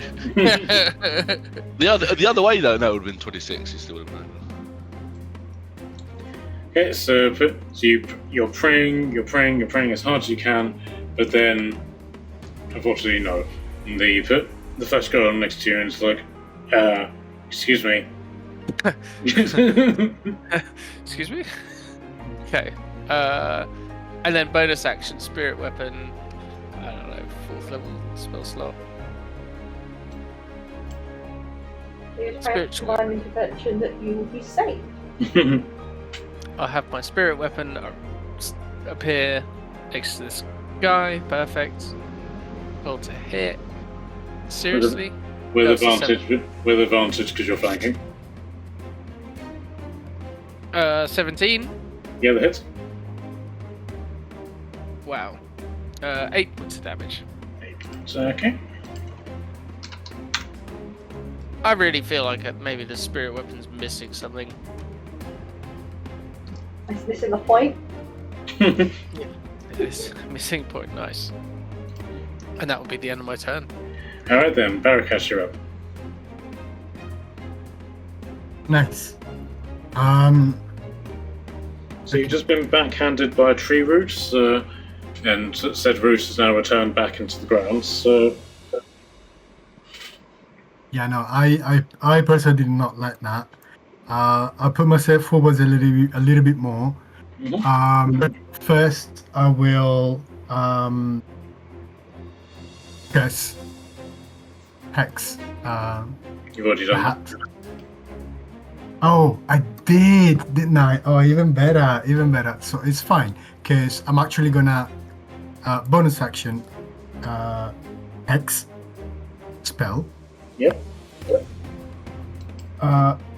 The other way though, no, it would have been 26. You still would have been. Okay, so you're praying as hard as you can, but then, unfortunately, no. And the first girl next to you is like, excuse me. Excuse me? Okay. And then bonus action, spirit weapon. I don't know, 4th level spell slot. You have Spiritual. divine intervention that you will be safe. I'll have my spirit weapon appear next to this guy. Perfect. Roll to hit. Seriously? with That's a advantage because you're flanking. 17. Yeah, that hits. Wow. 8 points of damage. 8 points, okay. I really feel like maybe the spirit weapon's missing something. It's missing the point. It is missing point. Nice. And that will be the end of my turn. Alright then, Barakash, you're up. Nice. So you've just been backhanded by a tree root, and said root has now returned back into the ground, so... Yeah, no, I personally did not like that. I put myself forward a little bit more. Mhm. First, I will curse Hex. You've already done that. Perhaps. Oh, I did, didn't I? Oh, even better, even better. So it's fine, because I'm actually gonna bonus action X spell. Yep.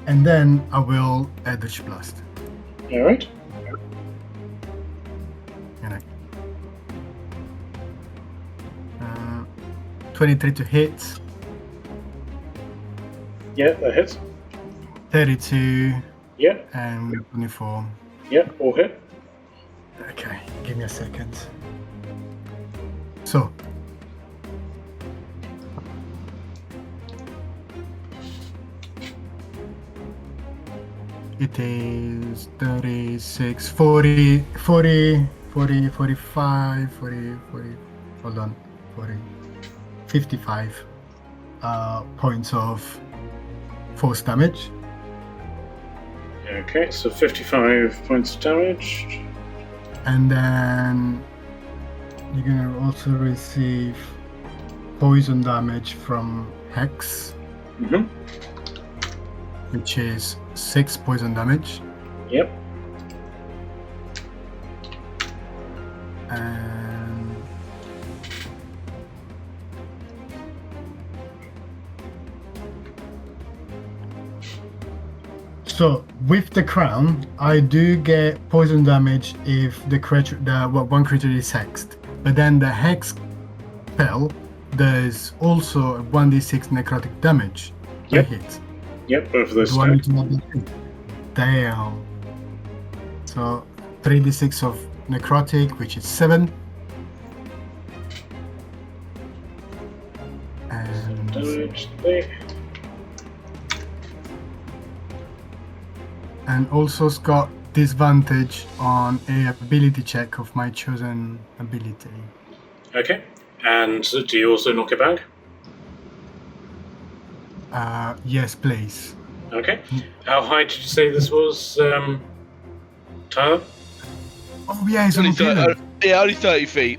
And then I will Eldritch Blast. All right. You know. 23 to hit, Yeah, that hits. 32, Yeah, and 24. yeah, all hit. Okay, give me a second. So, it is 36, 40, 40, 40, 45, 40, 40, hold on, 40, 55 points of force damage. Okay, so 55 points of damage. And then you're gonna also receive poison damage from Hex, Mm-hmm. which is 6 poison damage. Yep. And so with the crown, I do get poison damage if the creature, one creature is hexed. But then the hex spell does also 1d6 necrotic damage per Yep. hit. Yep, both of those Do I need stack. to know the- Damn. So 3d6 of necrotic, which is 7. And Damage there. also it's got disadvantage on a ability check of my chosen ability. Okay. And do you also knock it back? Yes, please. Okay. How high did you say this was, Tyler? Oh yeah, it's on Only the pillar. yeah, only 30 feet.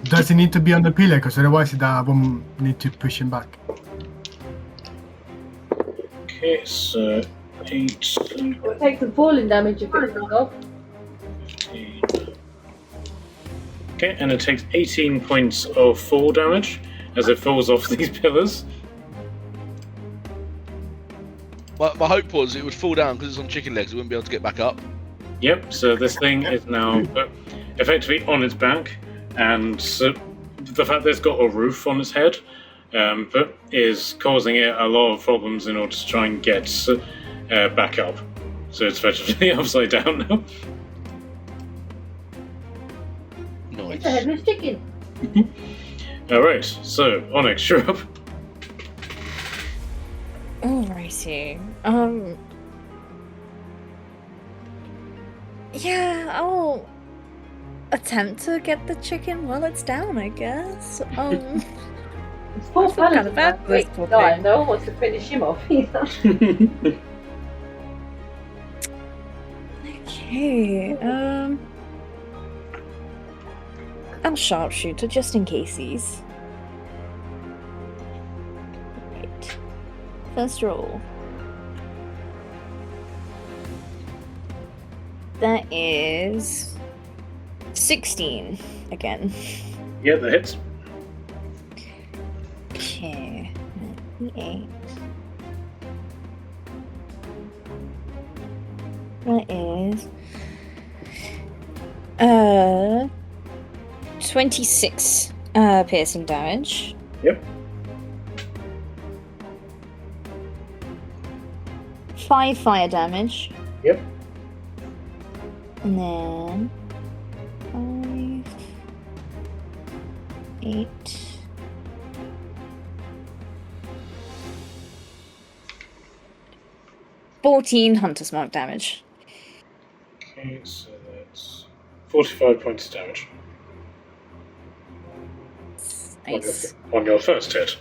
Does it need to be on the pillar? Because otherwise I won't need to push him back. Okay, so 8, We'll take some falling damage if it falls off. 15. Okay, and it takes 18 points of fall damage as it falls off these pillars. My hope was it would fall down because it's on chicken legs. It wouldn't be able to get back up. Yep, so this thing is now effectively on its back, and the fact that it's got a roof on its head but is causing it a lot of problems in order to try and get back up. So it's effectively upside down now. Nice. It's a headless chicken. Alright, so Onyx, you're up. Alrighty. Yeah, I'll attempt to get the chicken while it's down, I guess. It's poor I feel kinda fellas bad for this weak poor guy. thing. No one wants to finish him off either. Okay, I'll sharpshooter just in case. Right. First roll. That is 16 again. Yeah, that hits. Okay. 8. That is 26 piercing damage. Yep. 5 fire damage. Yep. And then 5, 8. $14 Hunter's Mark damage. Okay, so that's 45 points of damage. Nice. On your first hit.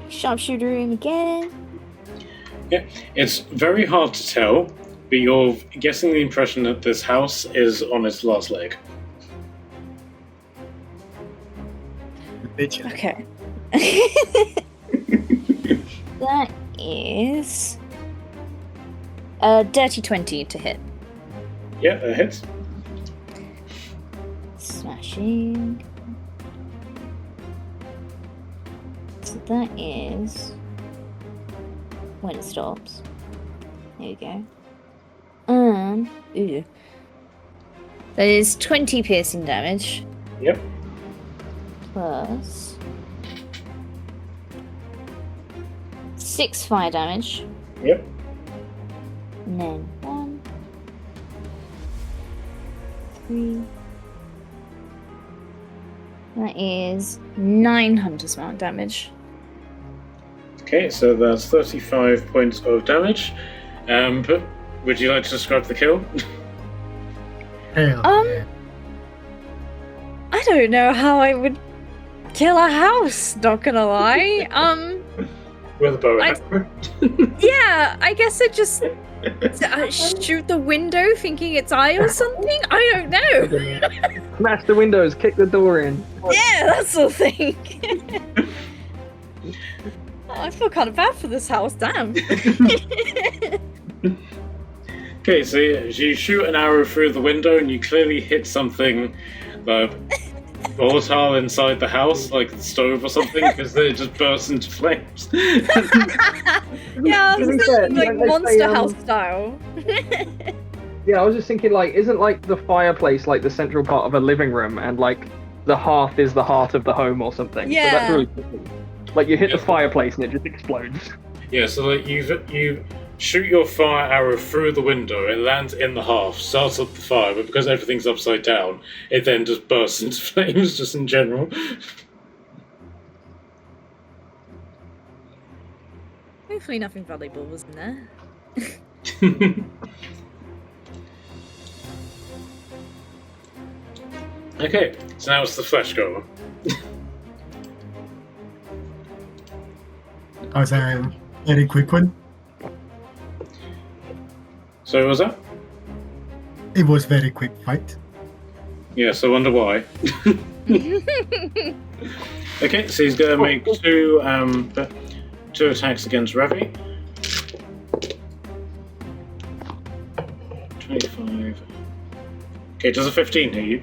Sharpshooter again. It's very hard to tell, but you're getting the impression that this house is on its last leg. Literally. Okay. That is a dirty 20 to hit. Yeah, that hits. Smashing. So that is when it stops. There you go. Ooh. That is 20 piercing damage. Yep. Plus 6 fire damage. Yep. And then 1, 3. That is 9 Hunter's Mark damage. Okay, so that's 35 points of damage. But would you like to describe the kill? Hell yeah. I don't know how I would kill a house, not gonna lie. With a bow and arrow. Yeah, I guess I just shoot the window thinking it's I or something? I don't know. Smash the windows, kick the door in. Yeah, that sort of thing. Oh, I feel kind of bad for this house, damn. Okay, so you shoot an arrow through the window and you clearly hit something volatile inside the house, like the stove or something, because they just burst into flames. Yeah, To be it's fair, like don't they Monster say, House style. Yeah, I was just thinking, like, isn't like the fireplace like the central part of a living room, and like the hearth is the heart of the home or something? Yeah. So that's really cool. Like you hit the fireplace and it just explodes. Yeah, so like you shoot your fire arrow through the window, it lands in the hearth, starts up the fire, but because everything's upside down, it then just bursts into flames just in general. Hopefully nothing valuable was in there. Okay, so now it's the flesh golem. That was a very quick one. So what was that? It was very quick fight. Yes, I wonder why. Okay, so he's going to make two attacks against Ravi. 25. Okay, does a 15 hit you?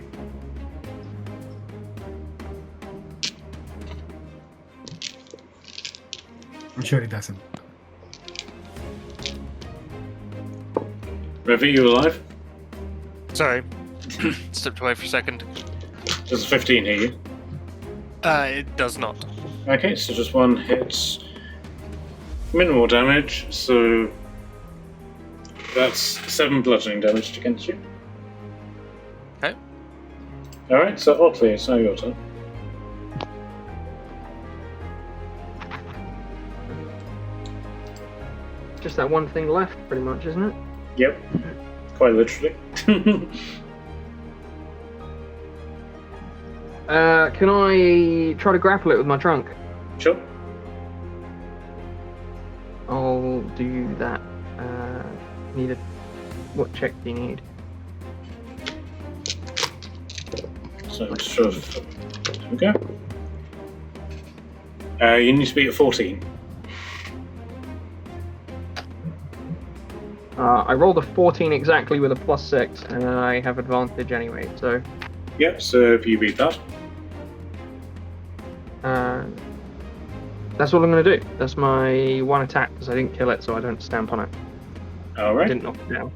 I'm sure it doesn't. Ravi, you alive? Sorry. Stepped away for a second. Does a 15 hit you? It does not. Okay, so just one hit. Minimal damage, so that's 7 bludgeoning damage against you. Okay. Alright, so Otley, it's now your turn. Just that one thing left, pretty much, isn't it? Yep. Quite literally. Can I try to grapple it with my trunk? Sure. I'll do that. Need a... What check do you need? So sure. There we go. You need to be at 14. I rolled a 14 exactly with a +6, and I have advantage anyway, so... Yep, so you beat that. That's all I'm going to do. That's my one attack, because I didn't kill it, so I don't stamp on it. I Alright. didn't knock it down.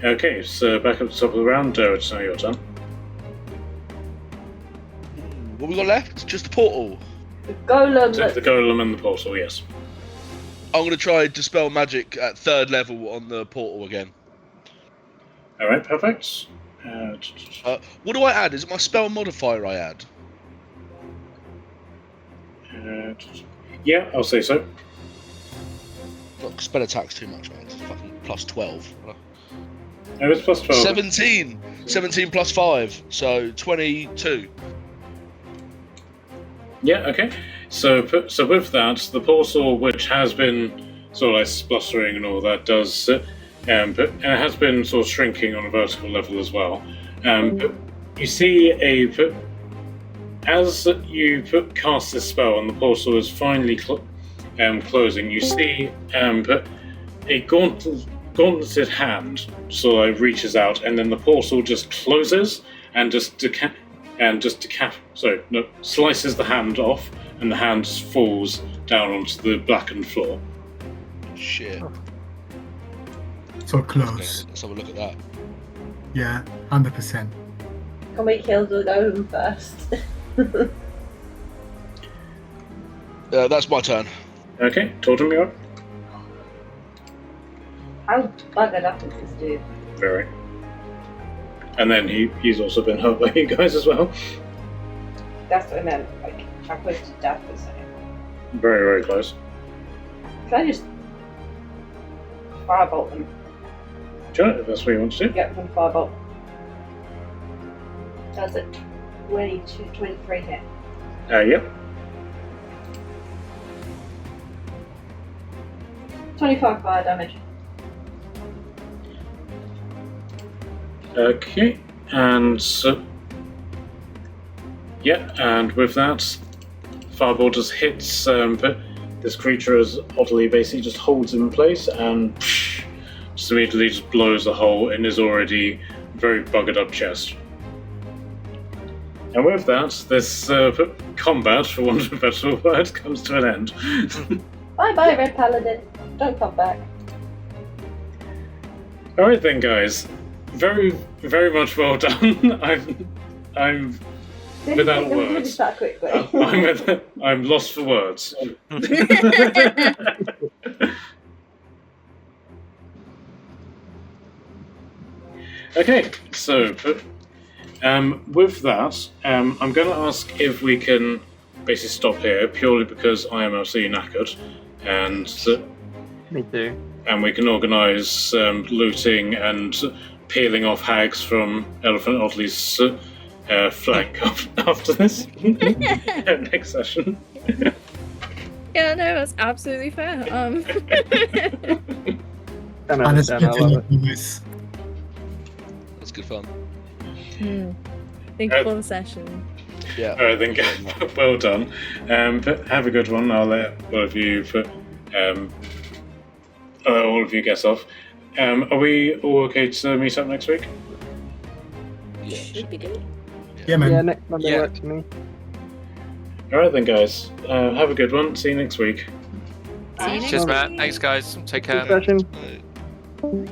Okay, so back up to the top of the round, it's now your turn. What we got left? Just the portal. The golem. So the golem and the portal, yes. I'm going to try dispel magic at 3rd level on the portal again. Alright, perfect. What do I add? Is it my spell modifier I add? Yeah, I'll say so. Look, spell attack's too much, man. It's fucking +12. Oh, it's plus 12. 17! 17 plus 5, so 22. Yeah, okay. So with that, the portal, which has been sort of like spluttering and all that, does, but and it has been sort of shrinking on a vertical level as well. But you see as you cast this spell, and the portal is finally closing, you see a gauntleted hand sort of reaches out, and then the portal just closes and slices the hand off, and the hand just falls down onto the blackened floor. Shit. So close. Let's have a look at that. Yeah, 100%. Can we kill the golem first? That's my turn. Okay, Totem, you're up. How buggered up is this dude? Very. And then he's also been hurt by you guys as well. That's what I meant. Like, how close to death is it? Very, very close. Can I just firebolt them? Sure, if that's what you want to do. Get them firebolt. That's a 22, 23 hit. Yep. 25 fire damage. Okay, and and with that, Fireball just hits, but this creature as oddly basically just holds him in place and just immediately just blows a hole in his already very buggered up chest. And with that, this combat, for want of a better word, comes to an end. Bye bye, Red Paladin. Don't come back. Alright then, guys. Very, very much well done. I'm without words. That quickly. I'm lost for words. Okay, so with that, I'm going to ask if we can basically stop here, purely because I am absolutely knackered, and Me too. and we can organise looting and peeling off hags from Elephant Oddly's flank after this next session. Yeah, no, that's absolutely fair. Unexpected news. That's good fun. Thank you for the session. Yeah. Alright then, guys, well done. But have a good one. I'll let all of you get off. Are we all okay to meet up next week? Yeah. Should be good. Yeah, man. Yeah, next Monday works for me. Alright then, guys. Have a good one. See you next week. See you next Cheers, week. Matt. Thanks, guys. Take care. Good session. Uh,